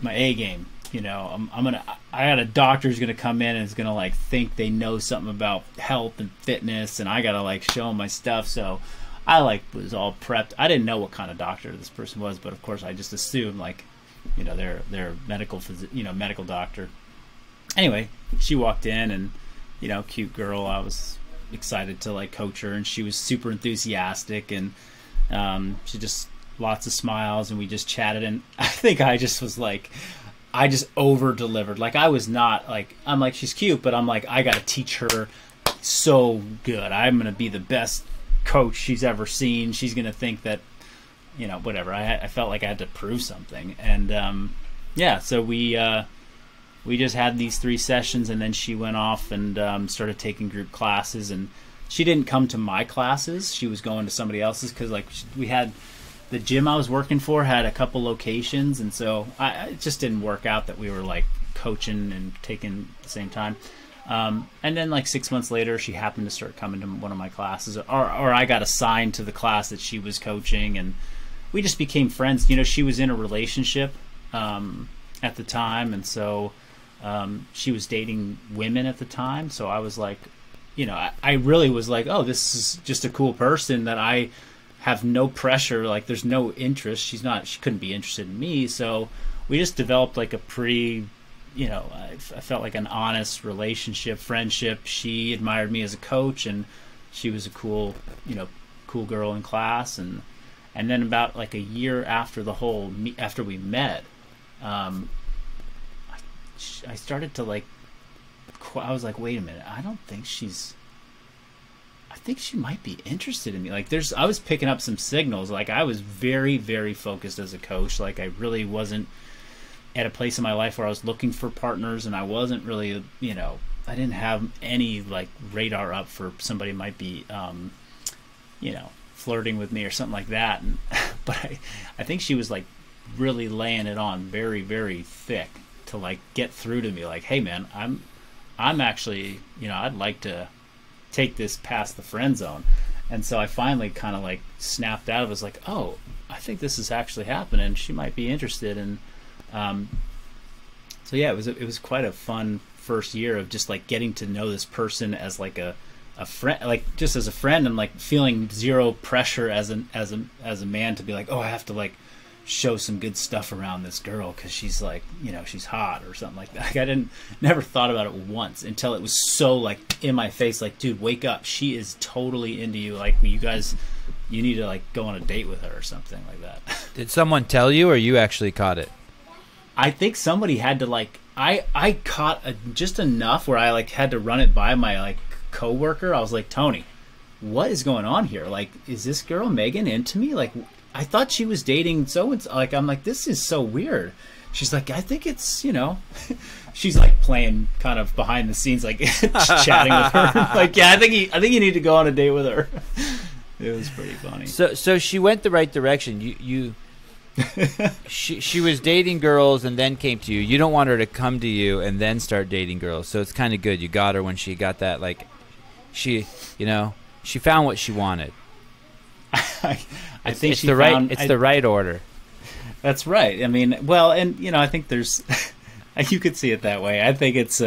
A game. I got a doctor who's gonna come in and is gonna think they know something about health and fitness, and I gotta show them my stuff. So I was all prepped. I didn't know what kind of doctor this person was, but of course I just assumed they're medical doctor. Anyway, she walked in, and cute girl. I was excited to coach her, and she was super enthusiastic, and she just lots of smiles, and we just chatted, and I think I just was I just over delivered. I was not I'm she's cute, but I'm I gotta teach her so good. I'm gonna be the best coach she's ever seen. She's gonna think that whatever. I felt like I had to prove something, and so we just had these 3 sessions, and then she went off and started taking group classes. And she didn't come to my classes. She was going to somebody else's, because we had the gym I was working for had a couple locations, and so it just didn't work out that we were coaching and taking at the same time. And then 6 months later, she happened to start coming to one of my classes, or I got assigned to the class that she was coaching, and we just became friends. She was in a relationship at the time, and so she was dating women at the time. So I was I really was oh, this is just a cool person that I have no pressure. There's no interest. She couldn't be interested in me. So we just developed a pretty, I felt like an honest relationship, friendship. She admired me as a coach, and she was a cool girl in class. And then about a year after after we met, I started to I was wait a minute, I think she might be interested in me. I was picking up some signals. I was very, very focused as a coach. I really wasn't at a place in my life where I was looking for partners, and I wasn't really, I didn't have any radar up for somebody might be, flirting with me or something like that. And but I think she was really laying it on very, very thick to get through to me. Hey man, I'm actually, I'd like to take this past the friend zone. And so I finally kind of snapped out of it. I was oh, I think this is actually happening. She might be interested. And so yeah, it was quite a fun first year of just getting to know this person as a friend, just as a friend, and feeling zero pressure as a man to be oh, I have to show some good stuff around this girl because she's she's hot or something like that. I never thought about it once until it was so in my face, dude, wake up, she is totally into you. You need to go on a date with her or something like that. Did someone tell you, or you actually caught it? I think somebody had to I caught just enough where I had to run it by my coworker. I was Tony, what is going on here? Is this girl Megan into me? I thought she was dating so-and-so. I'm this is so weird. She's I think it's, she's playing kind of behind the scenes, chatting with her. Yeah, I think you need to go on a date with her. It was pretty funny. So she went the right direction. She was dating girls and then came to you. You don't want her to come to you and then start dating girls. So it's kind of good. You got her when she got that, she found what she wanted. I think it's the right order. That's right. I mean, well, and I think there's you could see it that way. I think it's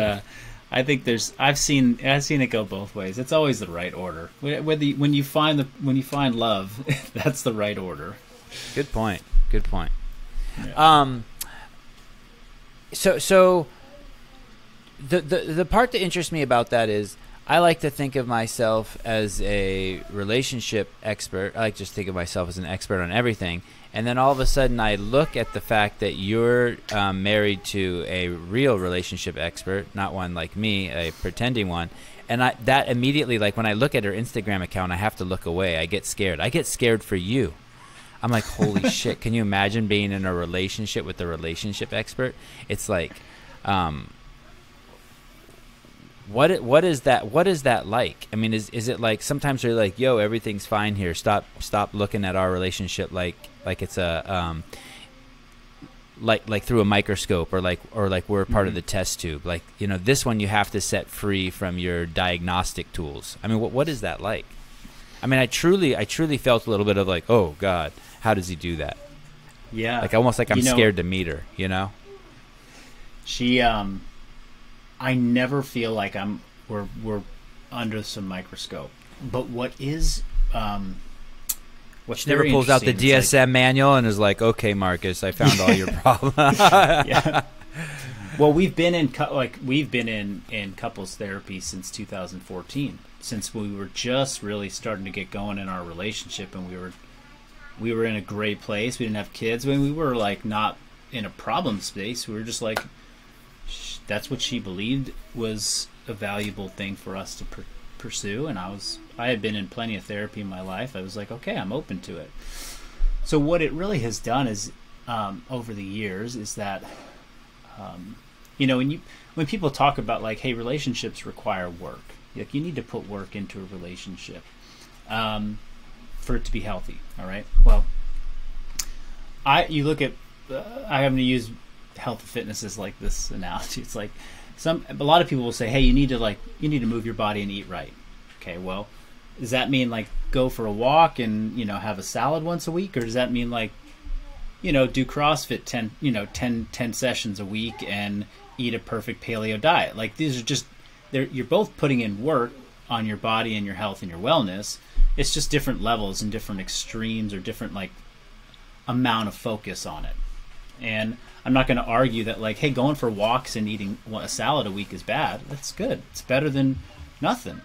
I think I've seen it go both ways. It's always the right order. When you find love, that's the right order. Good point. Yeah. So the part that interests me about that is I like to think of myself as a relationship expert. I like to just think of myself as an expert on everything. And then all of a sudden I look at the fact that you're married to a real relationship expert, not one like me, a pretending one. And that immediately, like when I look at her Instagram account, I have to look away. I get scared. I get scared for you. I'm like, holy shit, can you imagine being in a relationship with a relationship expert? It's like, what is that like? I mean, is it like sometimes they're like, yo, everything's fine here. Stop looking at our relationship like it's a like through a microscope or like we're part of the test tube. Like, you know, this one you have to set free from your diagnostic tools. I mean, what is that like? I mean, I truly felt a little bit of like, oh God, how does he do that? Yeah, like almost like I'm scared to meet her. You know, she I never feel like we're under some microscope. But what's she never pulls out the DSM manual and is like, okay, Marcus, I found all your problems. Yeah. Well, we've been in couples therapy since 2014, since we were just really starting to get going in our relationship, and we were in a great place. We didn't have kids. I mean, we were like not in a problem space. We were just like, that's what she believed was a valuable thing for us to pursue, and I had been in plenty of therapy in my life. I was like, okay, I'm open to it. So what it really has done is, over the years, is that, you know, when people talk about like, hey, relationships require work. Like, you need to put work into a relationship for it to be healthy. All right. Well, you look at, I happen to use health and fitness as like this analogy. It's like a lot of people will say, hey, you need to move your body and eat right. Okay, well, does that mean like go for a walk and, you know, have a salad once a week, or does that mean like, you know, do CrossFit 10 sessions a week and eat a perfect paleo diet? Like, these are just, you're both putting in work on your body and your health and your wellness. It's just different levels and different extremes, or different like amount of focus on it. And I'm not going to argue that like, hey, going for walks and eating a salad a week is bad. That's good. It's better than nothing.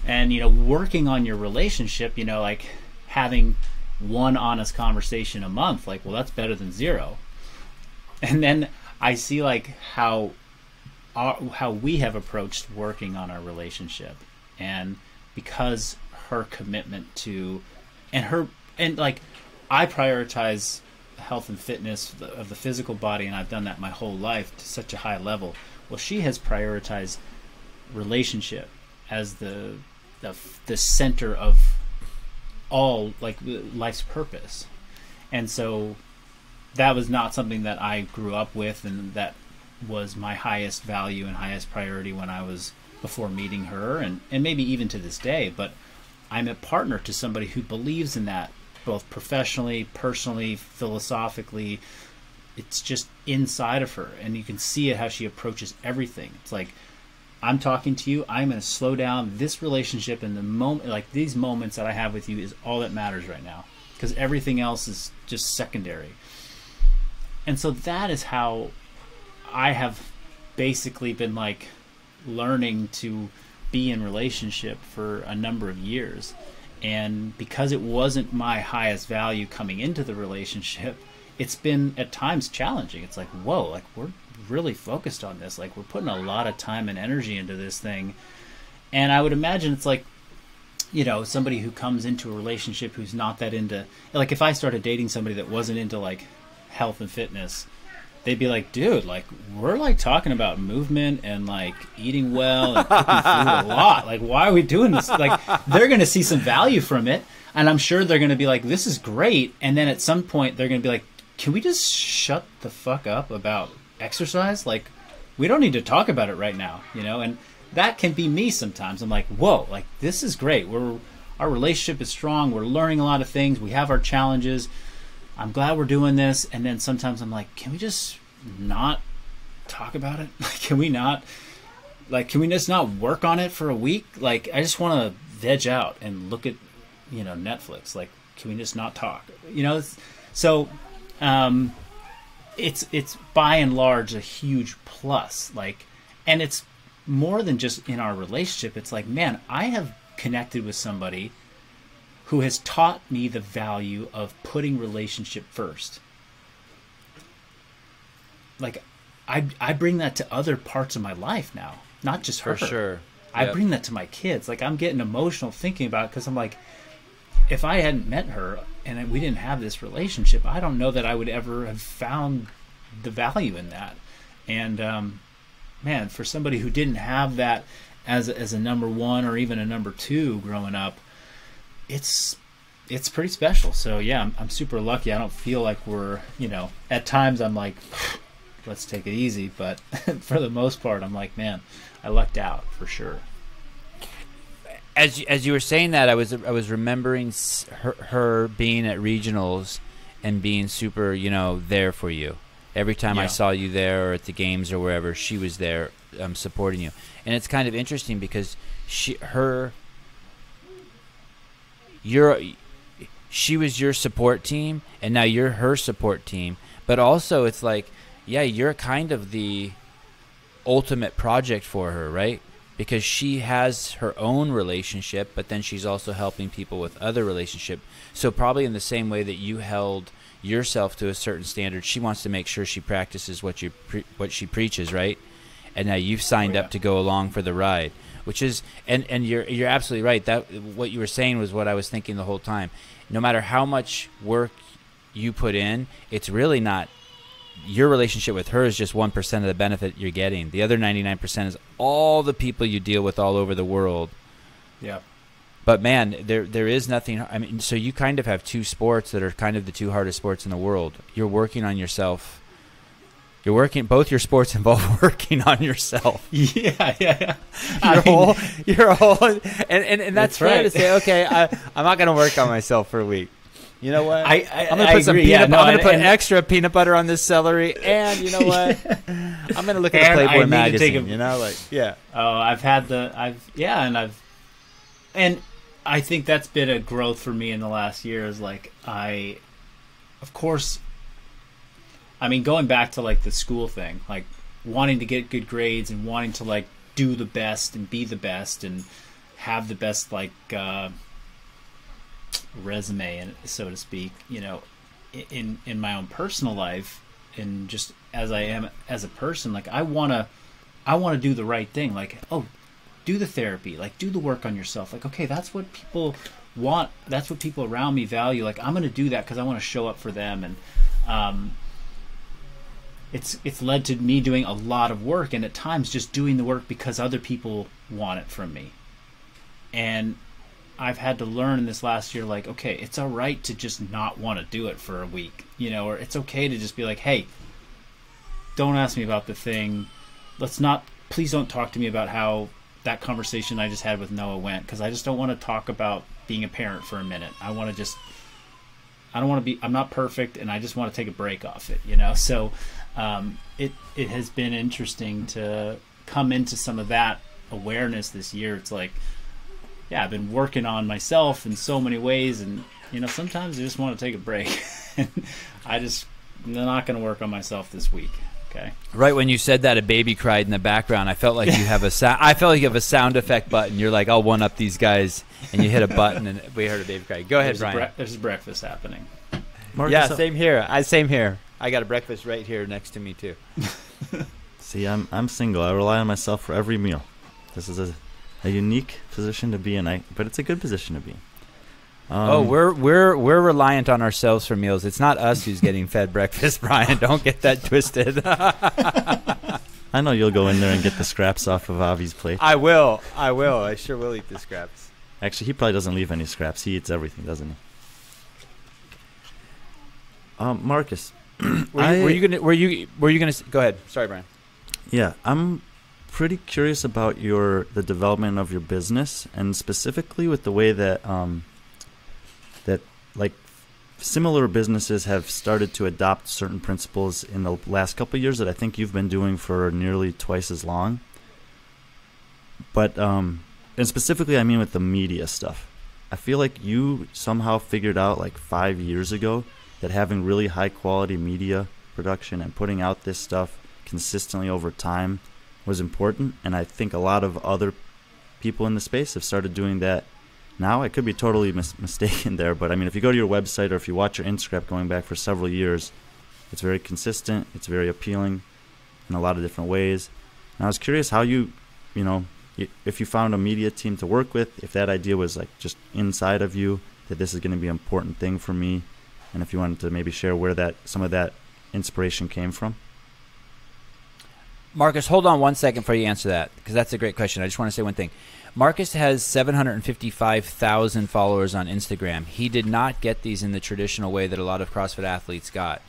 And, you know, working on your relationship, you know, like having one honest conversation a month, like, well, that's better than zero. And then I see like how we have approached working on our relationship, and because her commitment to, and like, I prioritize health and fitness of the physical body, and I've done that my whole life to such a high level. Well, she has prioritized relationship as the center of all, like, life's purpose. And so that was not something that I grew up with, and that was my highest value and highest priority when I was before meeting her, and maybe even to this day. But I'm a partner to somebody who believes in that, both professionally, personally, philosophically. It's just inside of her, and you can see it how she approaches everything. It's like, I'm talking to you, I'm going to slow down this relationship, and the moment, like these moments that I have with you is all that matters right now, because everything else is just secondary. And so that is how I have basically been like learning to be in relationship for a number of years. And because it wasn't my highest value coming into the relationship, it's been at times challenging. It's like, whoa, like we're really focused on this. Like, we're putting a lot of time and energy into this thing. And I would imagine it's like, you know, somebody who comes into a relationship who's not that into, like, if I started dating somebody that wasn't into like health and fitness, they'd be like, dude, like, we're like talking about movement and like eating well and cooking food a lot. Like, why are we doing this? Like, they're going to see some value from it. And I'm sure they're going to be like, this is great. And then at some point they're going to be like, can we just shut the fuck up about exercise? Like, we don't need to talk about it right now, you know? And that can be me sometimes. I'm like, whoa, like, this is great. Our relationship is strong. We're learning a lot of things. We have our challenges. I'm glad we're doing this. And then sometimes I'm like, can we just not talk about it? Like, can we not Like, can we just not work on it for a week? Like, I just want to veg out and look at, Netflix. Like, can we just not talk? So, it's by and large a huge plus. Like, and it's more than just in our relationship. It's like, man, I have connected with somebody who has taught me the value of putting relationship first. Like, I bring that to other parts of my life now, not just her. For sure. I bring that to my kids. Like, I'm getting emotional thinking about it because I'm like, if I hadn't met her and we didn't have this relationship, I don't know that I would ever have found the value in that. And man, for somebody who didn't have that as a number one or even a number two growing up, it's pretty special. So yeah, I'm super lucky. I don't feel like we're, at times I'm like, let's take it easy, but for the most part, I'm like, man, I lucked out for sure. As you were saying that, I was remembering her being at regionals and being super, there for you. Every time I saw you there or at the games or wherever, she was there supporting you. And it's kind of interesting because she was your support team, and now you're her support team. But also, it's like, yeah, you're kind of the ultimate project for her, right? Because she has her own relationship, but then she's also helping people with other relationship. So probably in the same way that you held yourself to a certain standard, she wants to make sure she practices what she preaches, right? And now you've signed up to go along for the ride, which is, and you're absolutely right. That what you were saying was what I was thinking the whole time. No matter how much work you put in, it's really not. Your relationship with her is just 1% of the benefit you're getting. The other 99% is all the people you deal with all over the world. Yeah. But man, there is nothing. I mean, so you kind of have two sports that are kind of the two hardest sports in the world. You're working on yourself. Both your sports involve working on yourself. Yeah. Your whole, and that's fair right. to say. Okay, I'm not going to work on myself for a week. You know what? I'm going to put some I'm going to put extra peanut butter on this celery, and you know what? I'm going to look at a Playboy magazine. And I think that's been a growth for me in the last year. Is like of course, I mean, going back to like the school thing, like wanting to get good grades and wanting to like do the best and be the best and have the best like resume, and so to speak, in my own personal life, and just as I am as a person, like I want to do the right thing. Like, do the therapy, like do the work on yourself. Like, okay, that's what people want. That's what people around me value. Like, I'm going to do that because I want to show up for them. And it's led to me doing a lot of work, and at times just doing the work because other people want it from me. And I've had to learn in this last year, like, okay, it's all right to just not want to do it for a week, or it's okay to just be like, hey, don't ask me about the thing. Please don't talk to me about how that conversation I just had with Noah went, because I just don't want to talk about being a parent for a minute. I'm not perfect, and I just want to take a break off it, So it has been interesting to come into some of that awareness this year. It's like, yeah, I've been working on myself in so many ways, and sometimes I just want to take a break. I'm not going to work on myself this week. Okay. Right when you said that, a baby cried in the background. I felt like you have a sound effect button. You're like, I'll one up these guys, and you hit a button, and we heard a baby cry. Go ahead, Brian. There's breakfast happening. Marcus, yeah, same here. Same here. I got a breakfast right here next to me too. See, I'm single. I rely on myself for every meal. This is a unique position to be in, but it's a good position to be. We're reliant on ourselves for meals. It's not us who's getting fed breakfast, Brian. Don't get that twisted. I know you'll go in there and get the scraps off of Avi's plate. I will. I sure will eat the scraps. Actually, he probably doesn't leave any scraps. He eats everything, doesn't he? Marcus, were you gonna go ahead? Sorry, Brian. Yeah, I'm pretty curious about the development of your business, and specifically with the way that that like similar businesses have started to adopt certain principles in the last couple of years that I think you've been doing for nearly twice as long. But and specifically, I mean with the media stuff. I feel like you somehow figured out like 5 years ago that having really high quality media production and putting out this stuff consistently over time was important. And I think a lot of other people in the space have started doing that now. I could be totally mistaken there, but I mean, if you go to your website or if you watch your Instagram going back for several years, it's very consistent. It's very appealing in a lot of different ways. And I was curious how you know, if you found a media team to work with, if that idea was like just inside of you, that this is going to be an important thing for me, and if you wanted to maybe share where that some of that inspiration came from. Marcus, hold on 1 second before you answer that, because that's a great question. I just want to say one thing. Marcus has 755,000 followers on Instagram. He did not get these in the traditional way that a lot of CrossFit athletes got.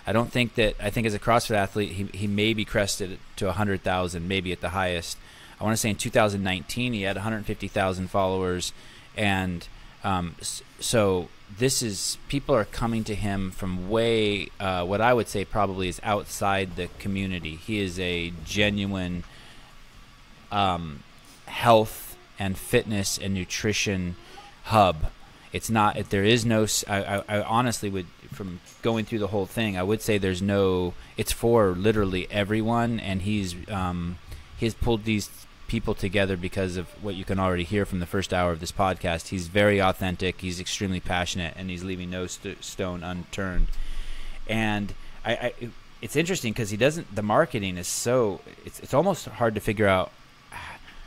I think as a CrossFit athlete, he maybe crested to 100,000, maybe at the highest. I want to say in 2019 he had 150,000 followers, and so this is, people are coming to him from way what I would say probably is outside the community. He is a genuine health and fitness and nutrition hub. It's not, there is no, I honestly would, from going through the whole thing, I would say there's no, it's for literally everyone, and he's pulled these people together because of what you can already hear from the first hour of this podcast. He's very authentic, he's extremely passionate, and he's leaving no stone unturned. And it's interesting because he doesn't, the marketing is so, it's almost hard to figure out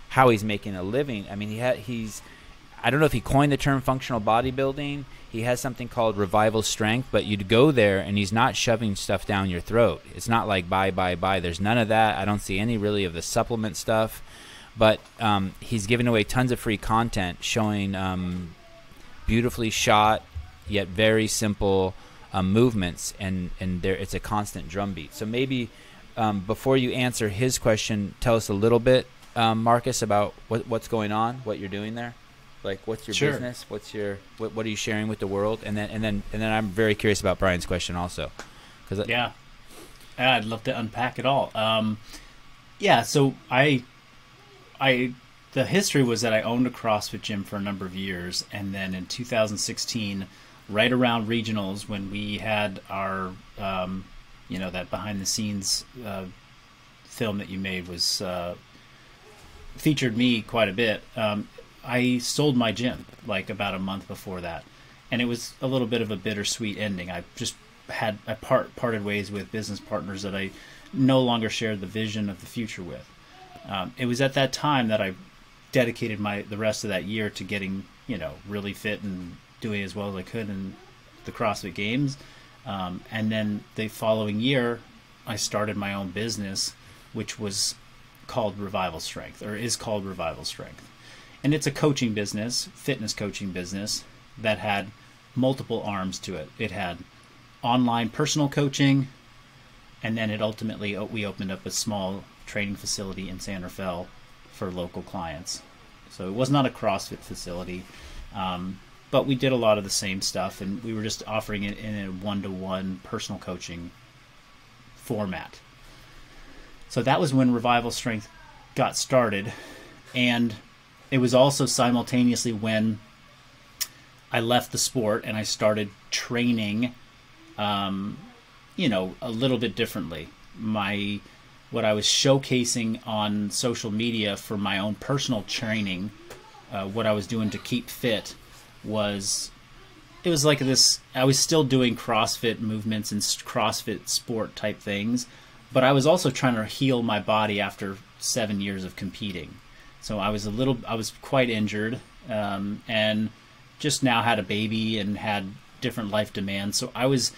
how he's making a living. I mean, he's I don't know if he coined the term functional bodybuilding. He has something called Revival Strength, but you'd go there and he's not shoving stuff down your throat. It's not like buy. There's none of that. I don't see any really of the supplement stuff, but he's giving away tons of free content showing beautifully shot yet very simple movements, and there it's a constant drumbeat. So maybe before you answer his question, tell us a little bit, Marcus, about what's going on, what you're doing there. Like, what's your business? What's your what are you sharing with the world? And then I'm very curious about Brian's question also, because I'd love to unpack it all. So the history was that I owned a CrossFit gym for a number of years, and then in 2016, right around regionals, when we had our that behind the scenes film that you made was featured me quite a bit. I sold my gym like about a month before that, and it was a little bit of a bittersweet ending. I just parted ways with business partners that I no longer shared the vision of the future with. It was at that time that I dedicated the rest of that year to getting really fit and doing as well as I could in the CrossFit Games, and then the following year I started my own business, which was called Revival Strength, or is called Revival Strength. And it's a coaching business, fitness coaching business, that had multiple arms to it. It had online personal coaching, and then we opened up a small training facility in San Rafael for local clients. So it was not a CrossFit facility, but we did a lot of the same stuff, and we were just offering it in a one-to-one personal coaching format. So that was when Revival Strength got started, and it was also simultaneously when I left the sport and I started training, a little bit differently. What I was showcasing on social media for my own personal training, what I was doing to keep fit, it was like this. I was still doing CrossFit movements and CrossFit sport type things, but I was also trying to heal my body after 7 years of competing. So I was quite injured, and just now had a baby and had different life demands. So I was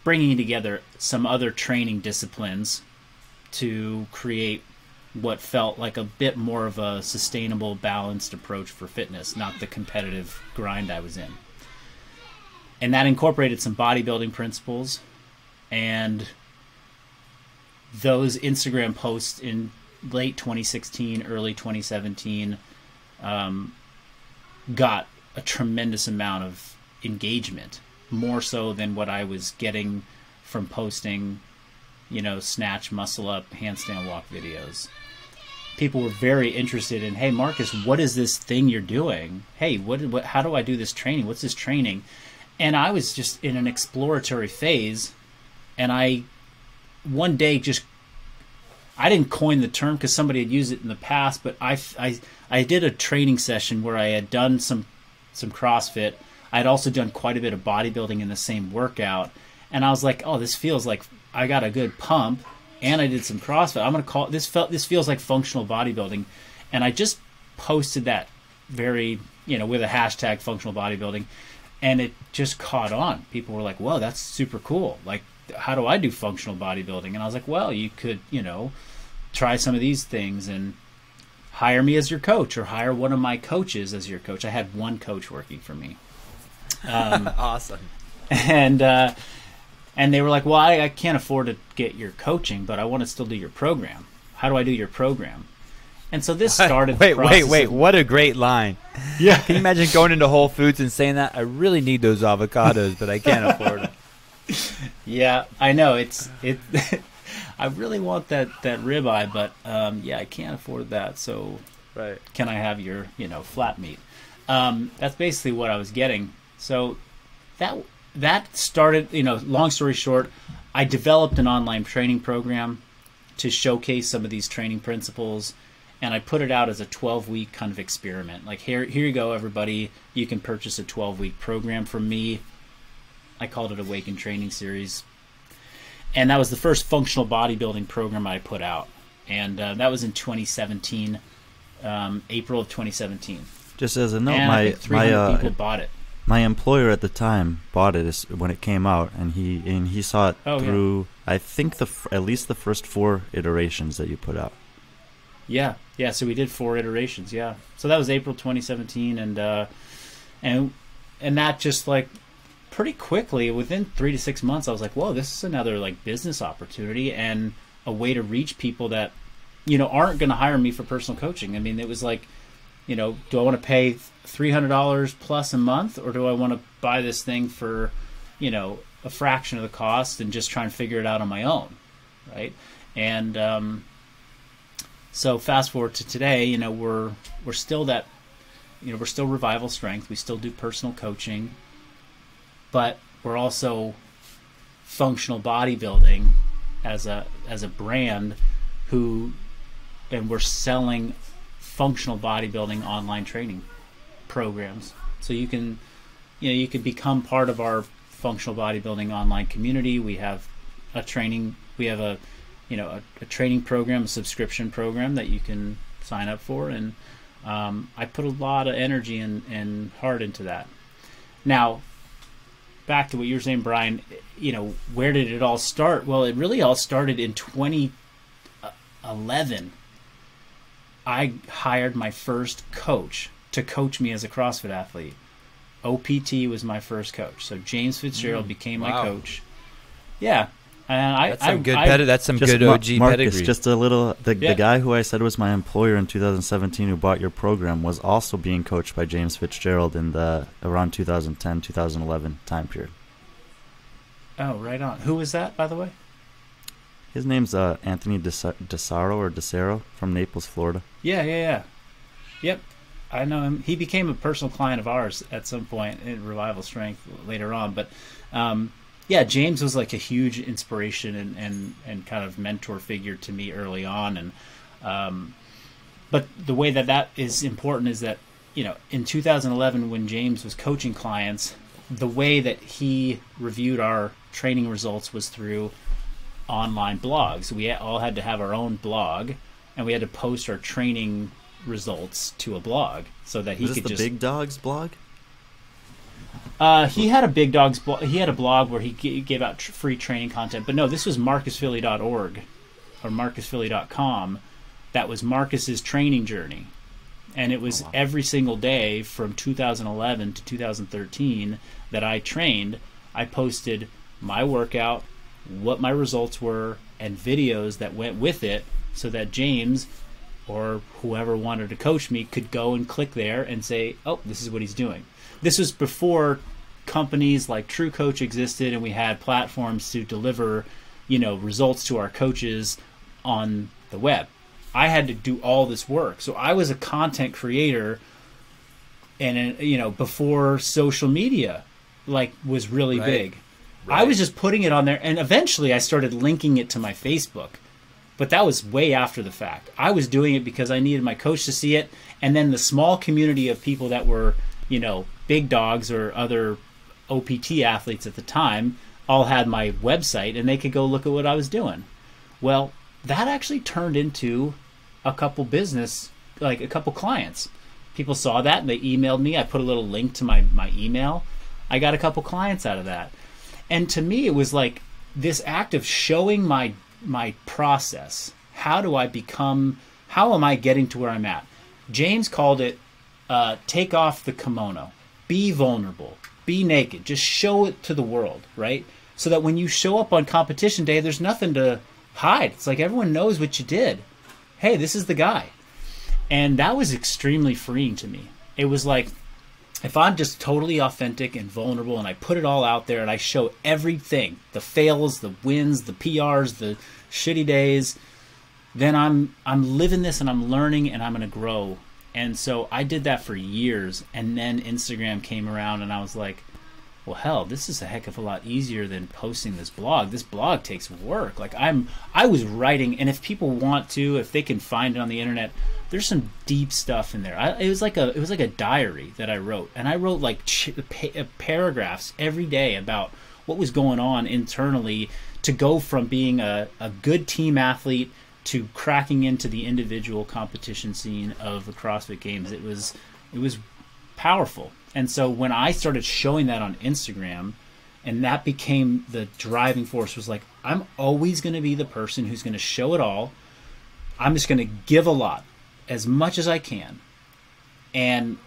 bringing together some other training disciplines to create what felt like a bit more of a sustainable, balanced approach for fitness, not the competitive grind I was in. And that incorporated some bodybuilding principles, and those Instagram posts in late 2016, early 2017, got a tremendous amount of engagement, more so than what I was getting from posting, snatch, muscle up, handstand walk videos. people were very interested in, hey, Marcus, what is this thing you're doing? Hey, how do I do this training? What's this training? And I was just in an exploratory phase, and I one day I didn't coin the term because somebody had used it in the past, but I did a training session where I had done some CrossFit. I had also done quite a bit of bodybuilding in the same workout, and I was like, oh, this feels like I got a good pump, and I did some CrossFit. I'm gonna call it, this feels like functional bodybuilding, and I just posted that very, with a hashtag functional bodybuilding, and it just caught on. People were like, whoa, that's super cool. Like, how do I do functional bodybuilding? And I was like, well, you could, try some of these things and hire me as your coach, or hire one of my coaches as your coach. I had one coach working for me. Awesome. And they were like, well, I can't afford to get your coaching, but I want to still do your program. How do I do your program? And so this started. Wait! What a great line! Yeah. Can you imagine going into Whole Foods and saying that? I really need those avocados, but I can't afford them. Yeah, I know. I really want that ribeye, but I can't afford that. So, right? Can I have your flat meat? That's basically what I was getting. So that started. Long story short, I developed an online training program to showcase some of these training principles, and I put it out as a 12-week kind of experiment. Like, here you go, everybody. You can purchase a 12-week program from me. I called it Awaken Training Series. And that was the first functional bodybuilding program I put out. And that was in 2017, April of 2017. Just as a note, and I think 300 people bought it. My employer at the time bought it when it came out, and he saw it through, I think, at least the first 4 iterations that you put out. Yeah. So we did 4 iterations. Yeah. So that was April 2017, and that just like pretty quickly, within 3 to 6 months, I was like, whoa, this is another like business opportunity and a way to reach people that aren't going to hire me for personal coaching. I mean, it was like, do I want to pay $300 plus a month, or do I want to buy this thing for a fraction of the cost and just try and figure it out on my own, right? And so fast forward to today, we're still that, we're still Revival Strength. We still do personal coaching, but we're also functional bodybuilding as a brand and we're selling functional bodybuilding online training programs. So you can become part of our functional bodybuilding online community. We have a training program, a subscription program that you can sign up for, and I put a lot of energy and heart into that. Now, back to what you were saying, Brian, where did it all start? Well, it really all started in 2011. I hired my first coach to coach me as a CrossFit athlete. OPT was my first coach. So James Fitzgerald became my coach. Yeah. And that's some good OG Marcus, pedigree. Just a little. The guy who I said was my employer in 2017 who bought your program was also being coached by James Fitzgerald in the around 2010, 2011 time period. Oh, right on. Who was that, by the way? His name's Anthony DeSaro from Naples, Florida. Yeah. Yep. I know him. He became a personal client of ours at some point in Revival Strength later on. But James was like a huge inspiration and kind of mentor figure to me early on. And but the way that is important is that, in 2011 when James was coaching clients, the way that he reviewed our training results was through online blogs. We all had to have our own blog, and we had to post our training results to a blog so that he could just... Is this the Big Dogs blog? He had a Big Dogs blog. He had a blog where he gave out free training content. But no, this was marcusphilly.org or marcusphilly.com. That was Marcus's training journey. And it was every single day from 2011 to 2013 that I trained. I posted my workout, what my results were, and videos that went with it so that James or whoever wanted to coach me could go and click there and say, oh, this is what he's doing. This was before companies like True Coach existed, and we had platforms to deliver, results to our coaches on the web. I had to do all this work. So I was a content creator, and before social media was really big. Right. I was just putting it on there, and eventually I started linking it to my Facebook. But that was way after the fact. I was doing it because I needed my coach to see it, and then the small community of people that were, big dogs or other OPT athletes at the time all had my website, and they could go look at what I was doing. Well, that actually turned into a couple clients. People saw that, and they emailed me. I put a little link to my email. I got a couple clients out of that. And to me, it was like this act of showing my process. How am I getting to where I'm at? James called it take off the kimono. Be vulnerable. Be naked. Just show it to the world, right? So that when you show up on competition day, there's nothing to hide. It's like everyone knows what you did. Hey, this is the guy. And that was extremely freeing to me. It was like, if I'm just totally authentic and vulnerable and I put it all out there and I show everything, the fails, the wins, the PRs, the shitty days, then I'm living this and I'm learning and I'm going to grow. And so I did that for years, and then Instagram came around and I was like, well, hell, this is a heck of a lot easier than posting this blog. This blog takes work. I was writing, and if people want to, if they can find it on the internet, there's some deep stuff in there. It was like a diary that I wrote, and I wrote paragraphs every day about what was going on internally to go from being a good team athlete to cracking into the individual competition scene of the CrossFit Games. It was powerful. And so when I started showing that on Instagram, and that became the driving force, was like, I'm always going to be the person who's going to show it all. I'm just going to give a lot, as much as I can. And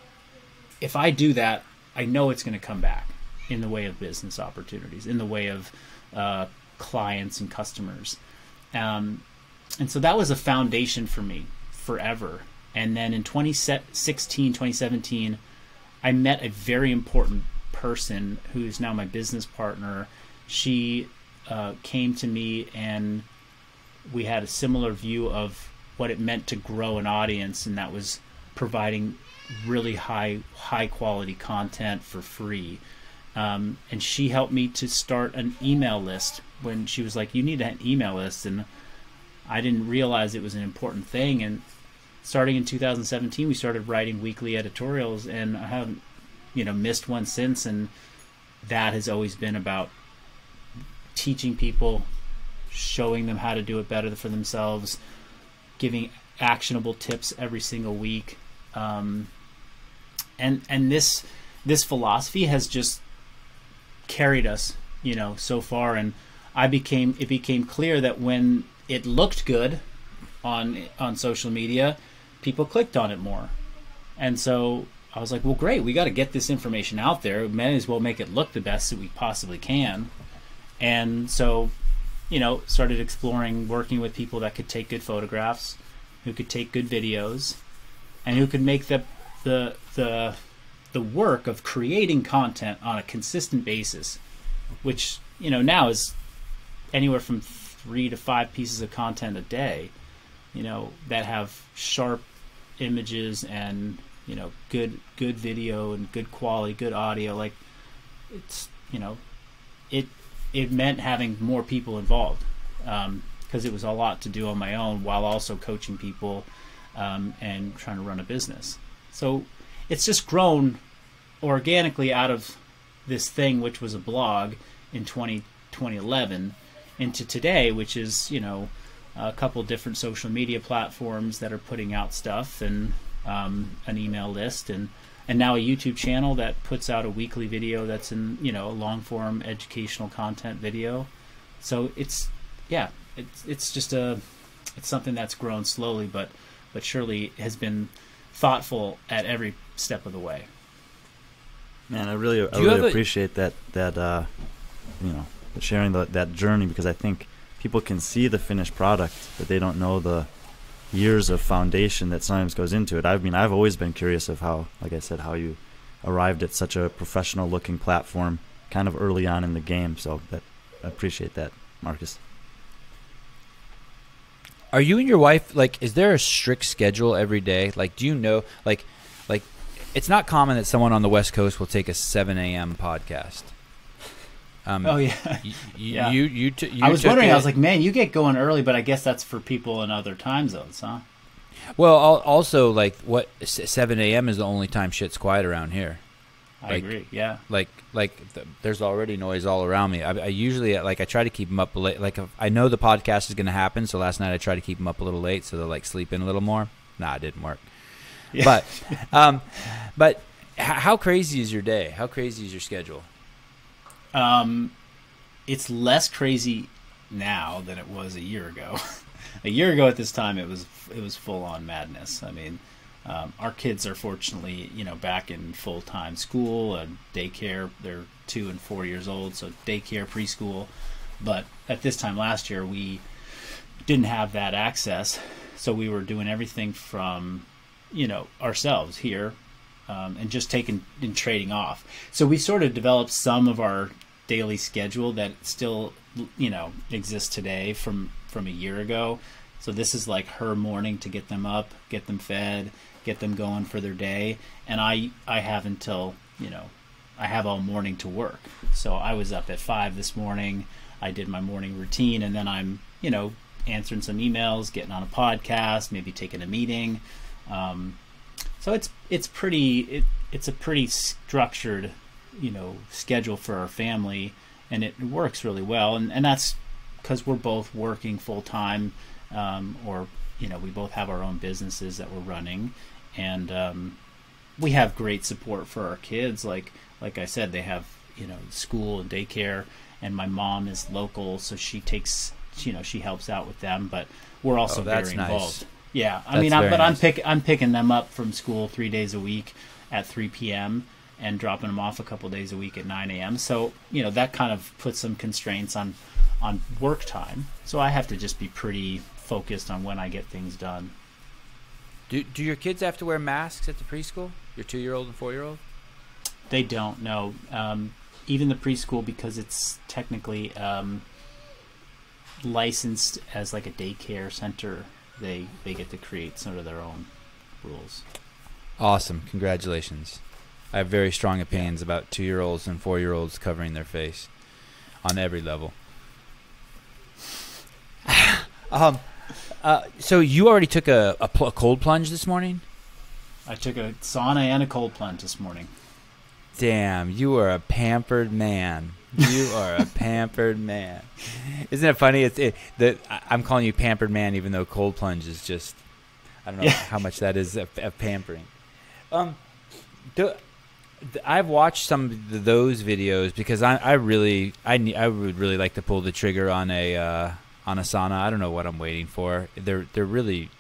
if I do that, I know it's going to come back in the way of business opportunities, in the way of clients and customers. And so that was a foundation for me forever. And then in 2016, 2017, I met a very important person who is now my business partner. She came to me, and we had a similar view of what it meant to grow an audience, and that was providing really high quality content for free. And she helped me to start an email list when she was like, you need an email list. And I didn't realize it was an important thing. And starting in 2017, we started writing weekly editorials, and I haven't, missed one since. And that has always been about teaching people, showing them how to do it better for themselves, giving actionable tips every single week. And this philosophy has just carried us, so far. And it became clear that when it looked good on social media, people clicked on it more. And so I was like, well, great, we got to get this information out there. We may as well make it look the best that we possibly can. And so, started exploring working with people that could take good photographs, who could take good videos, and who could make the work of creating content on a consistent basis, which, now is anywhere from 3 to 5 pieces of content a day, that have sharp images and, good video and good quality, good audio. Like, it's, it meant having more people involved, because it was a lot to do on my own while also coaching people and trying to run a business. So it's just grown organically out of this thing, which was a blog in 2011, into today, which is, a couple different social media platforms that are putting out stuff, and an email list, and now a YouTube channel that puts out a weekly video that's in, a long form educational content video. So it's just it's something that's grown slowly, but surely has been thoughtful at every step of the way. Man, I really appreciate that sharing that journey, because I think people can see the finished product, but they don't know the years of foundation that sometimes goes into it. I mean, I've always been curious of how, like I said, how you arrived at such a professional looking platform kind of early on in the game. So I appreciate that, Marcus. Are you and your wife, like, is there a strict schedule every day? Like, do you know, like, it's not common that someone on the West Coast will take a 7 a.m. podcast. Oh yeah, yeah. You I was wondering. it. I was like, man, you get going early, but I guess that's for people in other time zones, huh? Well, also, like, 7 a.m. is the only time shit's quiet around here. I agree. Yeah. There's already noise all around me. I usually, like, I try to keep them up late. Like, if I know the podcast is going to happen, so last night I tried to keep them up a little late so they'll, like, sleep in a little more. Nah, it didn't work. Yeah. But how crazy is your day? How crazy is your schedule? It's less crazy now than it was a year ago. A year ago at this time, it was full on madness. I mean, our kids are fortunately, back in full time school and daycare. They're 2 and 4 years old, so daycare, preschool. But at this time last year, we didn't have that access, so we were doing everything from, ourselves here, and just taking and trading off. So we sort of developed some of our daily schedule that still, exists today from a year ago. So this is like her morning to get them up, get them fed, get them going for their day. And I have until, I have all morning to work. So I was up at 5 this morning. I did my morning routine, and then I'm, answering some emails, getting on a podcast, maybe taking a meeting. So it's a pretty structured, schedule for our family, and it works really well. And that's because we're both working full time, or we both have our own businesses that we're running, and we have great support for our kids. Like I said, they have school and daycare, and my mom is local, so she takes she helps out with them, but we're also very involved. Nice. Yeah, I'm picking them up from school 3 days a week at 3 p.m. and dropping them off a couple days a week at 9 a.m. So that kind of puts some constraints on work time. So I have to just be pretty focused on when I get things done. Do your kids have to wear masks at the preschool? Your 2-year-old and 4-year-old? They don't. No. Even the preschool, because it's technically licensed as like a daycare center, they get to create sort of their own rules. Awesome. Congratulations. I have very strong opinions about 2-year-olds and 4-year-olds covering their face on every level. So you already took a cold plunge this morning? I took a sauna and a cold plunge this morning. Damn, you are a pampered man. You are a pampered man. Isn't it funny? I'm calling you pampered man, even though cold plunge is just, I don't know how much that is of pampering. I've watched some of those videos because I would really like to pull the trigger on a sauna. I don't know what I'm waiting for. They're really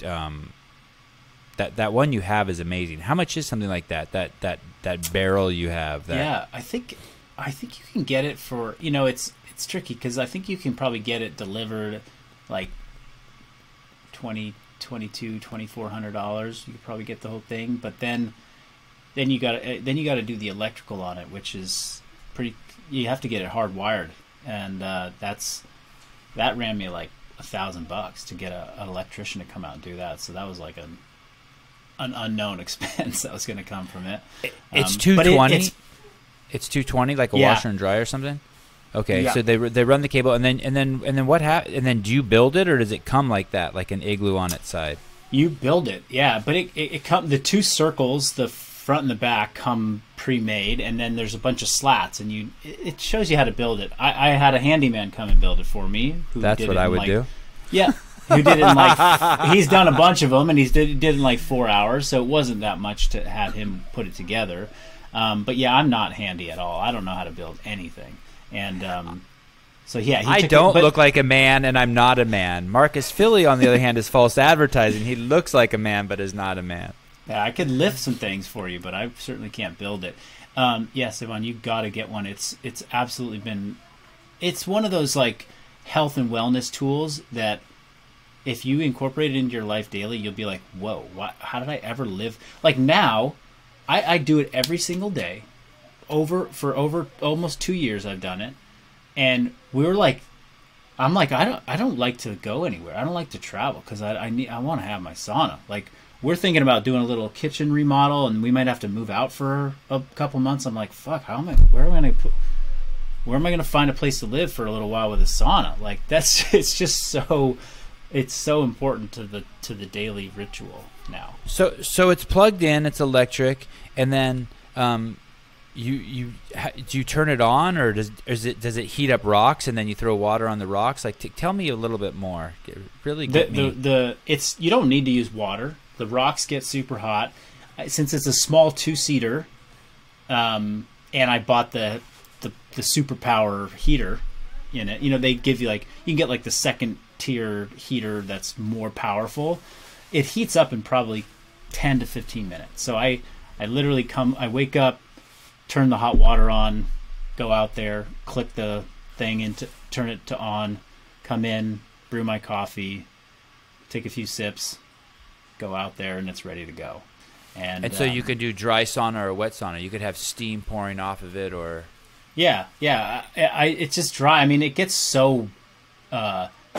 that one you have is amazing. How much is something like that? That barrel you have? Yeah, I think you can get it for, it's tricky because I think you can probably get it delivered like $2,400. You could probably get the whole thing, but then you got to do the electrical on it, which is pretty. You have to get it hardwired, and that ran me like $1,000 to get an electrician to come out and do that. So that was like an unknown expense that was going to come from it. It's $220. It's $220, like a washer and dryer or something. Okay, so they run the cable, and then what happens? And then do you build it, or does it come like that, like an igloo on its side? You build it, yeah. But it come the two circles, the front and the back, come pre-made, and then there's a bunch of slats, and it shows you how to build it. I had a handyman come and build it for me. That's what I would do. Yeah, who did it in like he's done a bunch of them, and did it in like 4 hours, so it wasn't that much to have him put it together. But yeah, I'm not handy at all. I don't know how to build anything. And so yeah, I don't look like a man, and I'm not a man. Marcus Philly, on the other hand, is false advertising. He looks like a man, but is not a man. Yeah, I could lift some things for you, but I certainly can't build it. Yeah, Sevan, you got to get one. It's absolutely been. It's one of those like health and wellness tools that if you incorporate it into your life daily, you'll be like, whoa, how did I ever live? Like now, I do it every single day. For over almost 2 years I've done it, and we were like I'm like, I don't like to go anywhere. I don't like to travel because I want to have my sauna. Like, we're thinking about doing a little kitchen remodel, and we might have to move out for a couple months. I'm like, fuck, where am I going to find a place to live for a little while with a sauna? Like, it's just so important to the daily ritual now. So it's plugged in, it's electric, and then do you turn it on, or does it heat up rocks and then you throw water on the rocks? Like, tell me a little bit more. Really get me. You don't need to use water. The rocks get super hot. Since it's a small 2-seater, and I bought the superpower heater in it. You know, they give you, like, you can get like the second tier heater that's more powerful. It heats up in probably 10 to 15 minutes. So I literally I wake up, turn the hot water on, go out there, click the thing turn it to on, come in, brew my coffee, take a few sips, go out there, and it's ready to go. And so you could do dry sauna or wet sauna. You could have steam pouring off of it, or yeah. It's just dry. I mean, it gets so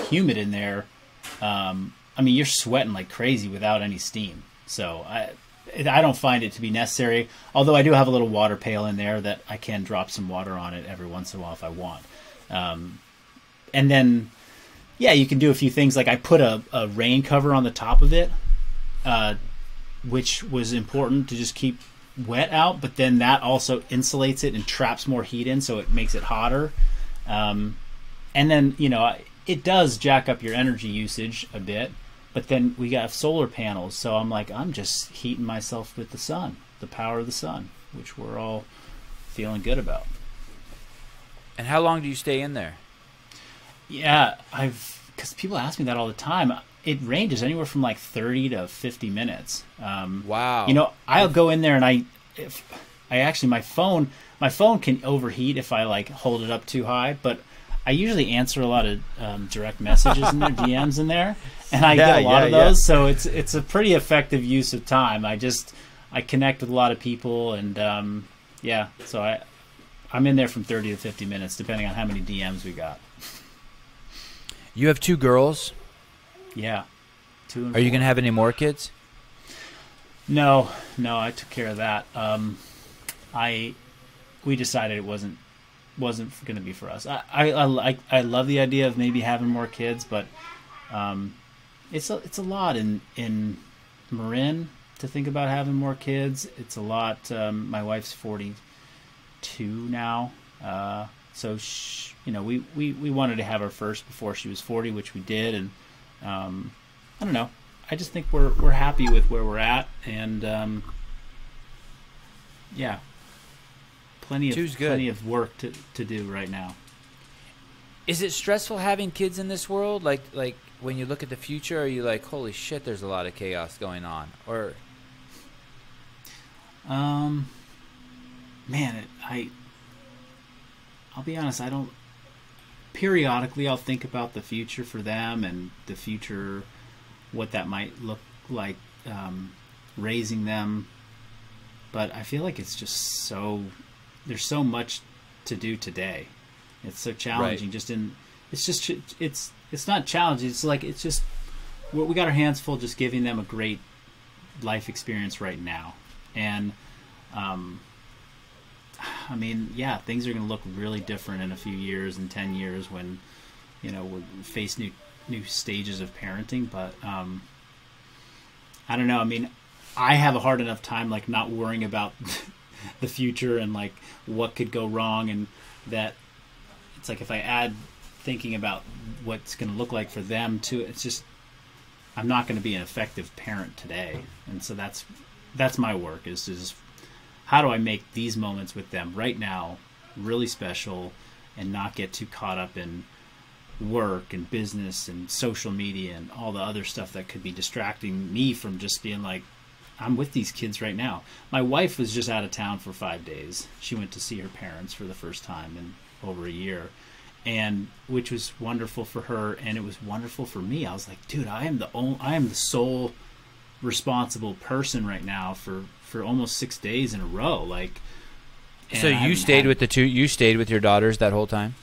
humid in there. I mean, you're sweating like crazy without any steam. So I don't find it to be necessary. Although I do have a little water pail in there that I can drop some water on it every once in a while if I want. And then, yeah, you can do a few things. Like, I put a rain cover on the top of it, which was important to just keep wet out, but then that also insulates it and traps more heat in, so it makes it hotter. And then, you know, it does jack up your energy usage a bit, but then we got solar panels, so I'm like, I'm just heating myself with the sun, the power of the sun, which we're all feeling good about. And how long do you stay in there? Yeah, because people ask me that all the time. It ranges anywhere from like 30 to 50 minutes. Wow. You know, I'll go in there and my phone can overheat if I like hold it up too high, but I usually answer a lot of direct messages in there, DMs in there, and I get a lot of those. So it's a pretty effective use of time. I connect with a lot of people, and so I'm in there from 30 to 50 minutes, depending on how many DMs we got. You have 2 girls? Yeah. 2 and 4. Are you going to have any more kids? No, I took care of that. We decided it wasn't going to be for us. I love the idea of maybe having more kids, but it's a lot in Marin to think about having more kids. It's a lot. My wife's 42 now, so we wanted to have her first before she was 40, which we did, and I don't know. I just think we're happy with where we're at, and plenty of work to do right now. Is it stressful having kids in this world? Like when you look at the future, are you like, holy shit, there's a lot of chaos going on? Or I'll be honest, I don't. Periodically, I'll think about the future for them and the future, what that might look like, raising them. But I feel like it's just there's so much to do today. It's so challenging. Right. It's not challenging. It's just we got our hands full just giving them a great life experience right now. And I mean, yeah, things are going to look really different in a few years, in 10 years, when, you know, we'll face new stages of parenting. But I don't know. I mean, I have a hard enough time, like, not worrying about the future and, like, what could go wrong, and that it's like if I add thinking about what's going to look like for them too, it's just I'm not going to be an effective parent today. And so that's my work, is just how do I make these moments with them right now really special and not get too caught up in work and business and social media and all the other stuff that could be distracting me from just being like, I'm with these kids right now. My wife was just out of town for 5 days. She went to see her parents for the first time in over a year, and which was wonderful for her, and it was wonderful for me. I was like, dude, I am the sole responsible person right now for almost 6 days in a row. Like, so you stayed with your daughters that whole time?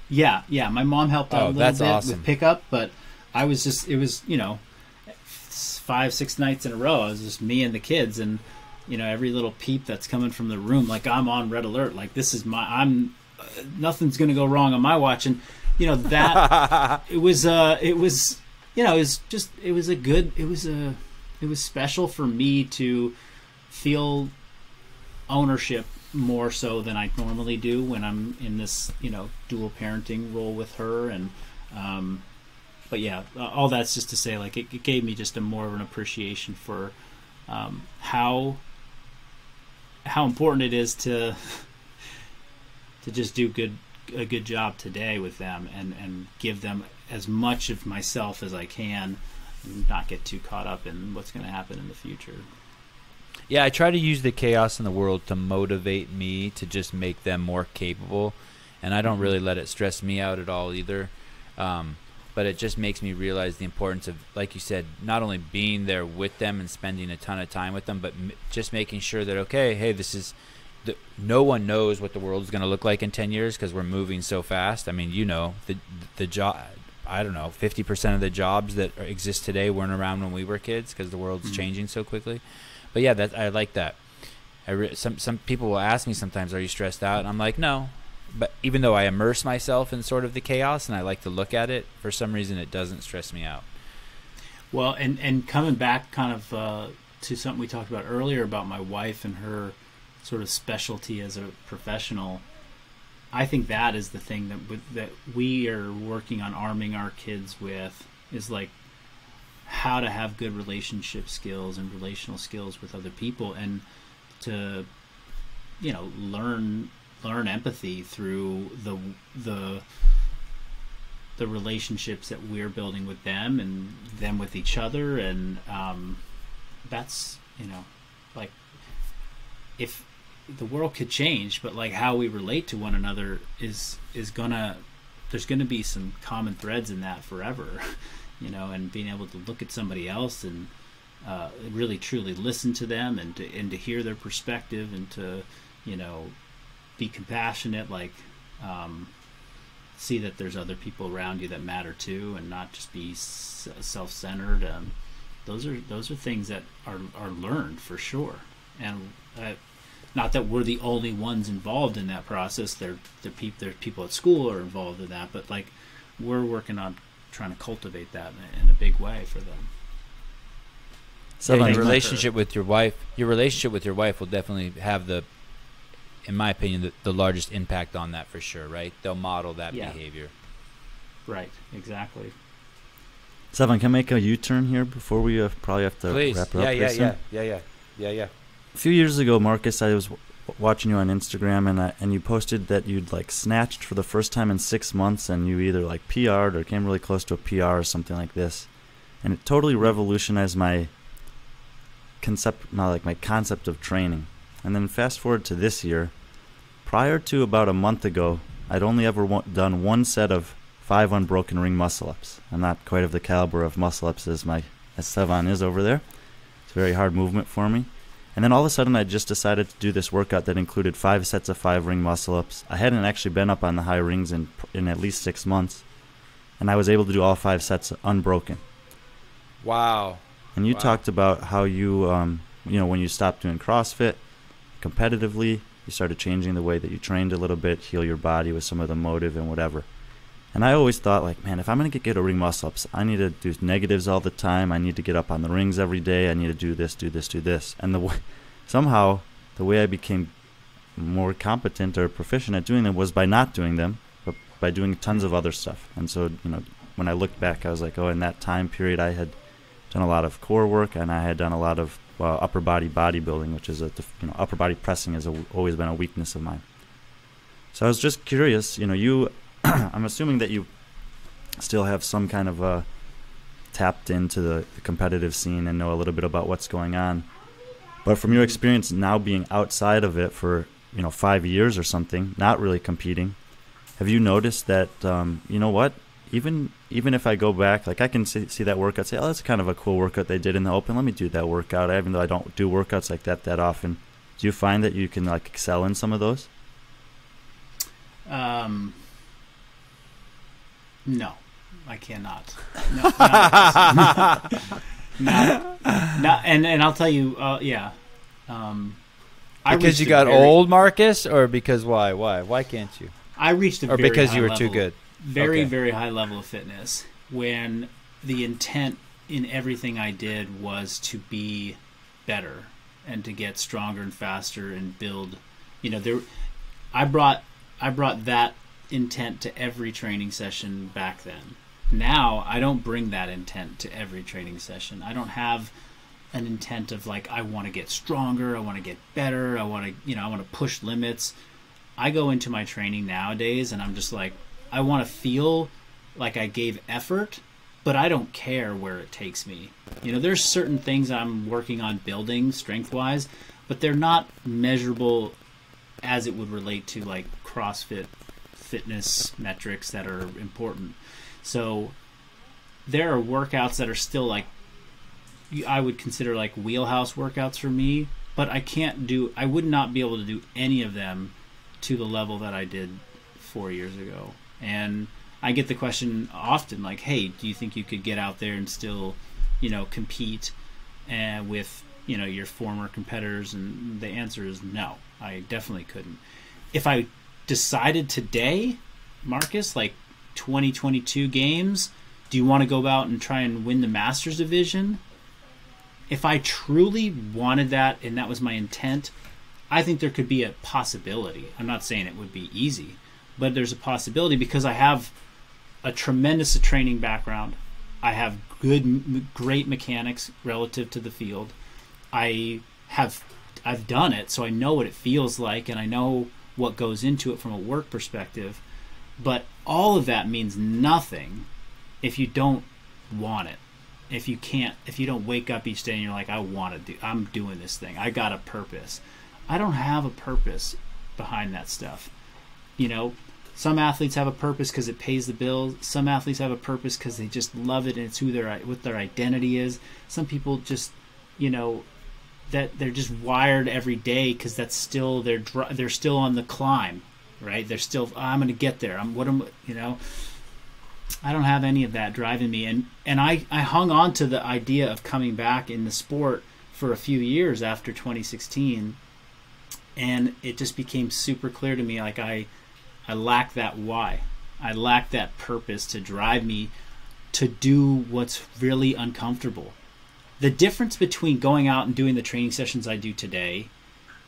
Yeah, yeah. My mom helped out a little that's bit awesome. with pickup, but I was just, it was, 5-6 nights in a row. It was just me and the kids, and every little peep that's coming from the room, like I'm on red alert. Like this is nothing's gonna go wrong on my watch, and that it was special for me to feel ownership more so than I normally do when I'm in this dual parenting role with her. And but yeah, all that's just to say, like it gave me just a more of an appreciation for how important it is to just do a good job today with them, and give them as much of myself as I can, and not get too caught up in what's going to happen in the future. Yeah, I try to use the chaos in the world to motivate me to just make them more capable, and I don't really let it stress me out at all either. But it just makes me realize the importance of, like you said, not only being there with them and spending a ton of time with them, but just making sure that, okay, hey, no one knows what the world is going to look like in 10 years because we're moving so fast. I mean, the job, I don't know, 50% of the jobs that exist today weren't around when we were kids because the world's changing so quickly. But yeah, I like that. Some people will ask me sometimes, are you stressed out? And I'm like, no. But even though I immerse myself in sort of the chaos and I like to look at it, for some reason it doesn't stress me out. Well, and coming back kind of to something we talked about earlier about my wife and her sort of specialty as a professional, I think that is the thing that we are working on arming our kids with, is like how to have good relationship skills and relational skills with other people, and to learn empathy through the relationships that we're building with them and them with each other. And that's like, if the world could change, but like how we relate to one another is gonna, there's gonna be some common threads in that forever. And being able to look at somebody else and really truly listen to them, and to hear their perspective, and to be compassionate, like see that there's other people around you that matter too, and not just be self-centered. Those are things that are learned for sure. And not that we're the only ones involved in that process. There's people at school are involved in that, but like we're working on trying to cultivate that in a big way for them. So your relationship with your wife will definitely have in my opinion, the largest impact on that for sure, right? They'll model that behavior. Right, exactly. Sevan, can I make a U-turn here before we probably have to Please. wrap it up? Yeah. A few years ago, Marcus, I was watching you on Instagram, and you posted that you'd like snatched for the first time in 6 months, and you either like PR'd or came really close to a PR or something like this, and it totally revolutionized my concept of training. And then fast forward to this year, prior to about a month ago, I'd only ever done one set of 5 unbroken ring muscle ups. I'm not quite of the caliber of muscle ups as Sevan is over there. It's a very hard movement for me. And then all of a sudden I just decided to do this workout that included 5 sets of 5 ring muscle ups. I hadn't actually been up on the high rings in at least 6 months. And I was able to do all 5 sets unbroken. Wow. And you talked about how you, when you stopped doing CrossFit competitively, you started changing the way that you trained a little bit, heal your body with some of the motive and whatever. And I always thought, like, man, if I'm going to get good at ring muscle-ups, I need to do negatives all the time. I need to get up on the rings every day. I need to do this. And somehow, the way I became more competent or proficient at doing them was by not doing them, but by doing tons of other stuff. And so, when I looked back, I was like, oh, in that time period, I had done a lot of core work, and I had done a lot of upper body bodybuilding, which is upper body pressing has always been a weakness of mine. So I was just curious, I'm assuming that you still have some kind of tapped into the competitive scene and know a little bit about what's going on. But from your experience now being outside of it for 5 years or something, not really competing, have you noticed that even if I go back, like I can see that workout, say, oh, that's kind of a cool workout they did in the open. Let me do that workout, even though I don't do workouts like that often. Do you find that you can like excel in some of those? No, I cannot. No, not and I'll tell you, yeah. Because you got old, Marcus, or because why? Why can't you? I reached a or very because high you were level, too good. Very high level of fitness when the intent in everything I did was to be better and to get stronger and faster and build. I brought that intent to every training session back then. Now I don't bring that intent to every training session. I don't have an intent of like, I want to get stronger, I want to get better, I want to push limits. I go into my training nowadays and I'm just like, I want to feel like I gave effort, but I don't care where it takes me. There's certain things I'm working on building strength-wise, but they're not measurable as it would relate to like CrossFit fitness metrics that are important. So there are workouts that are still like, I would consider like wheelhouse workouts for me, but I would not be able to do any of them to the level that I did 4 years ago. And I get the question often like, hey, do you think you could get out there and still, compete with, your former competitors? And the answer is no, I definitely couldn't. If I decided today, Marcus, like 2022 games, do you want to go out and try and win the Masters division? If I truly wanted that and that was my intent, I think there could be a possibility. I'm not saying it would be easy, but there's a possibility because I have a tremendous training background. I have great mechanics relative to the field. I've done it, so I know what it feels like, and I know what goes into it from a work perspective. But all of that means nothing if you don't want it. If you don't wake up each day and you're like, I'm doing this thing. I got a purpose. I don't have a purpose behind that stuff. Some athletes have a purpose because it pays the bills. Some athletes have a purpose because they just love it and it's what their identity is. Some people just, that they're just wired every day because that's still they're still on the climb, right? They're still, I'm going to get there. I don't have any of that driving me. And I hung on to the idea of coming back in the sport for a few years after 2016. And it just became super clear to me, like I lack that why. I lack that purpose to drive me to do what's really uncomfortable. The difference between going out and doing the training sessions I do today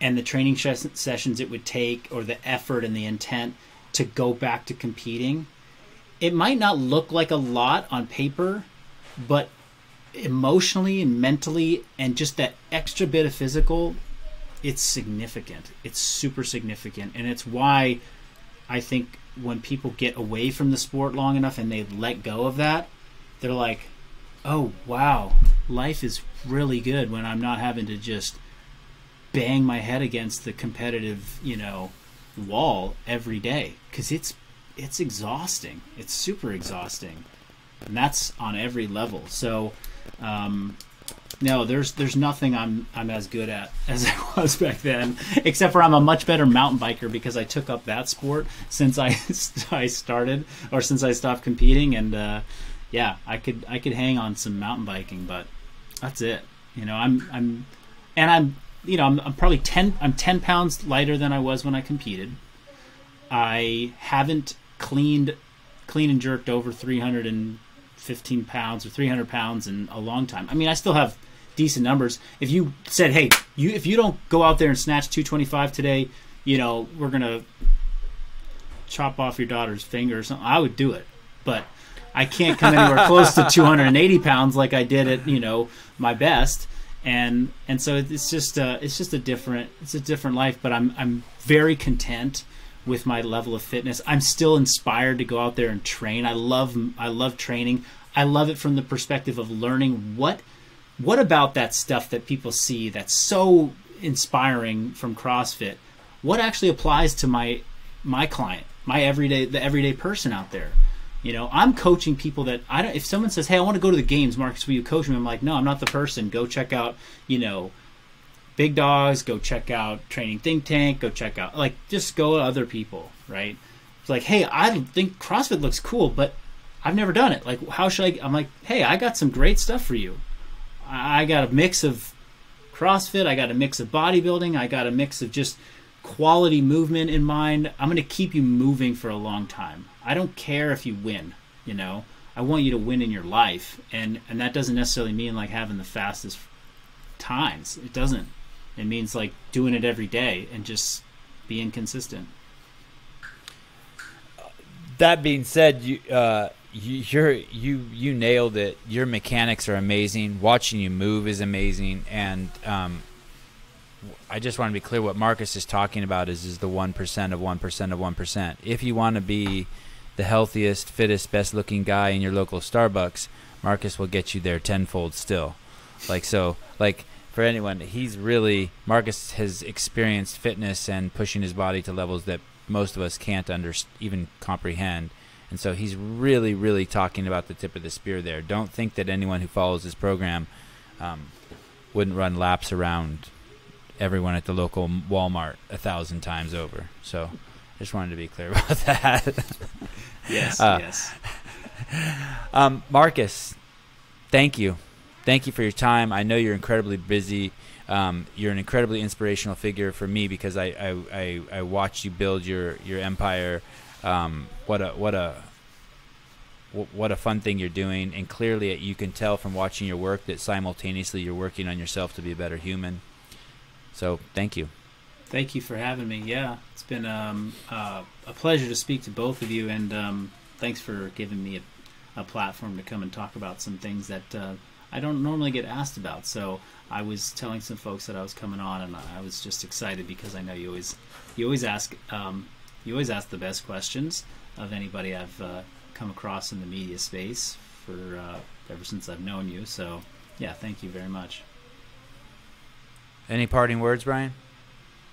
and the training sessions it would take, or the effort and the intent to go back to competing, it might not look like a lot on paper, but emotionally and mentally and just that extra bit of physical, it's significant. It's super significant. And it's why I think when people get away from the sport long enough and they let go of that, they're like, oh, wow, life is really good when I'm not having to just bang my head against the competitive, wall every day. Because it's exhausting. It's super exhausting. And that's on every level. So, no, there's nothing I'm as good at as I was back then, except for I'm a much better mountain biker because I took up that sport since I started, or since I stopped competing. And yeah, I could hang on some mountain biking, but that's it. I'm probably 10 pounds lighter than I was when I competed. I haven't clean and jerked over 315 pounds or 300 pounds in a long time. I mean, I still have decent numbers. If you said, hey, if you don't go out there and snatch 225 today, we're going to chop off your daughter's finger or something, I would do it. But I can't come anywhere close to 280 pounds like I did at, my best. And so it's just a different life, but I'm very content with my level of fitness. I'm still inspired to go out there and train. I love training. I love it from the perspective of learning what about that stuff that people see that's so inspiring from CrossFit, what actually applies to my client, the everyday person out there. I'm coaching people that if someone says, hey, I want to go to the games, Marcus, will you coach me? I'm like, no, I'm not the person. Go check out, Big Dogs, go check out Training Think Tank, go check out, just go to other people, right? It's like, hey, I think CrossFit looks cool, but I've never done it. Like, how should I? I'm like, hey, I got some great stuff for you. I got a mix of CrossFit. I got a mix of bodybuilding. I got a mix of just quality movement in mind. I'm going to keep you moving for a long time. I don't care if you win, you know. I want you to win in your life. And that doesn't necessarily mean like having the fastest times. It doesn't. It means like doing it every day and just being consistent. That being said, you nailed it. Your mechanics are amazing. Watching you move is amazing. And I just want to be clear. What Marcus is talking about is the 1% of 1% of 1%. If you want to be the healthiest, fittest, best-looking guy in your local Starbucks, Marcus will get you there tenfold still. For anyone, Marcus has experienced fitness and pushing his body to levels that most of us can't even comprehend. And so he's really, really talking about the tip of the spear there. Don't think that anyone who follows this program wouldn't run laps around everyone at the local Walmart 1,000 times over. So I just wanted to be clear about that. Yes. Marcus, thank you. Thank you for your time. I know you're incredibly busy. You're an incredibly inspirational figure for me because I watched you build your empire. What a fun thing you're doing, and clearly you can tell from watching your work that simultaneously you're working on yourself to be a better human. So thank you. Thank you for having me. Yeah, it's been a pleasure to speak to both of you, and thanks for giving me a platform to come and talk about some things that I don't normally get asked about. So I was telling some folks that I was coming on, and I was just excited because I know you always ask the best questions of anybody I've come across in the media space for ever since I've known you. So yeah, thank you very much. Any parting words, Brian?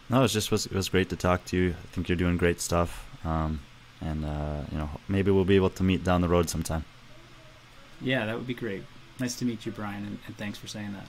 No, it was great to talk to you. I think you're doing great stuff, maybe we'll be able to meet down the road sometime. Yeah, that would be great. Nice to meet you, Brian, and thanks for saying that.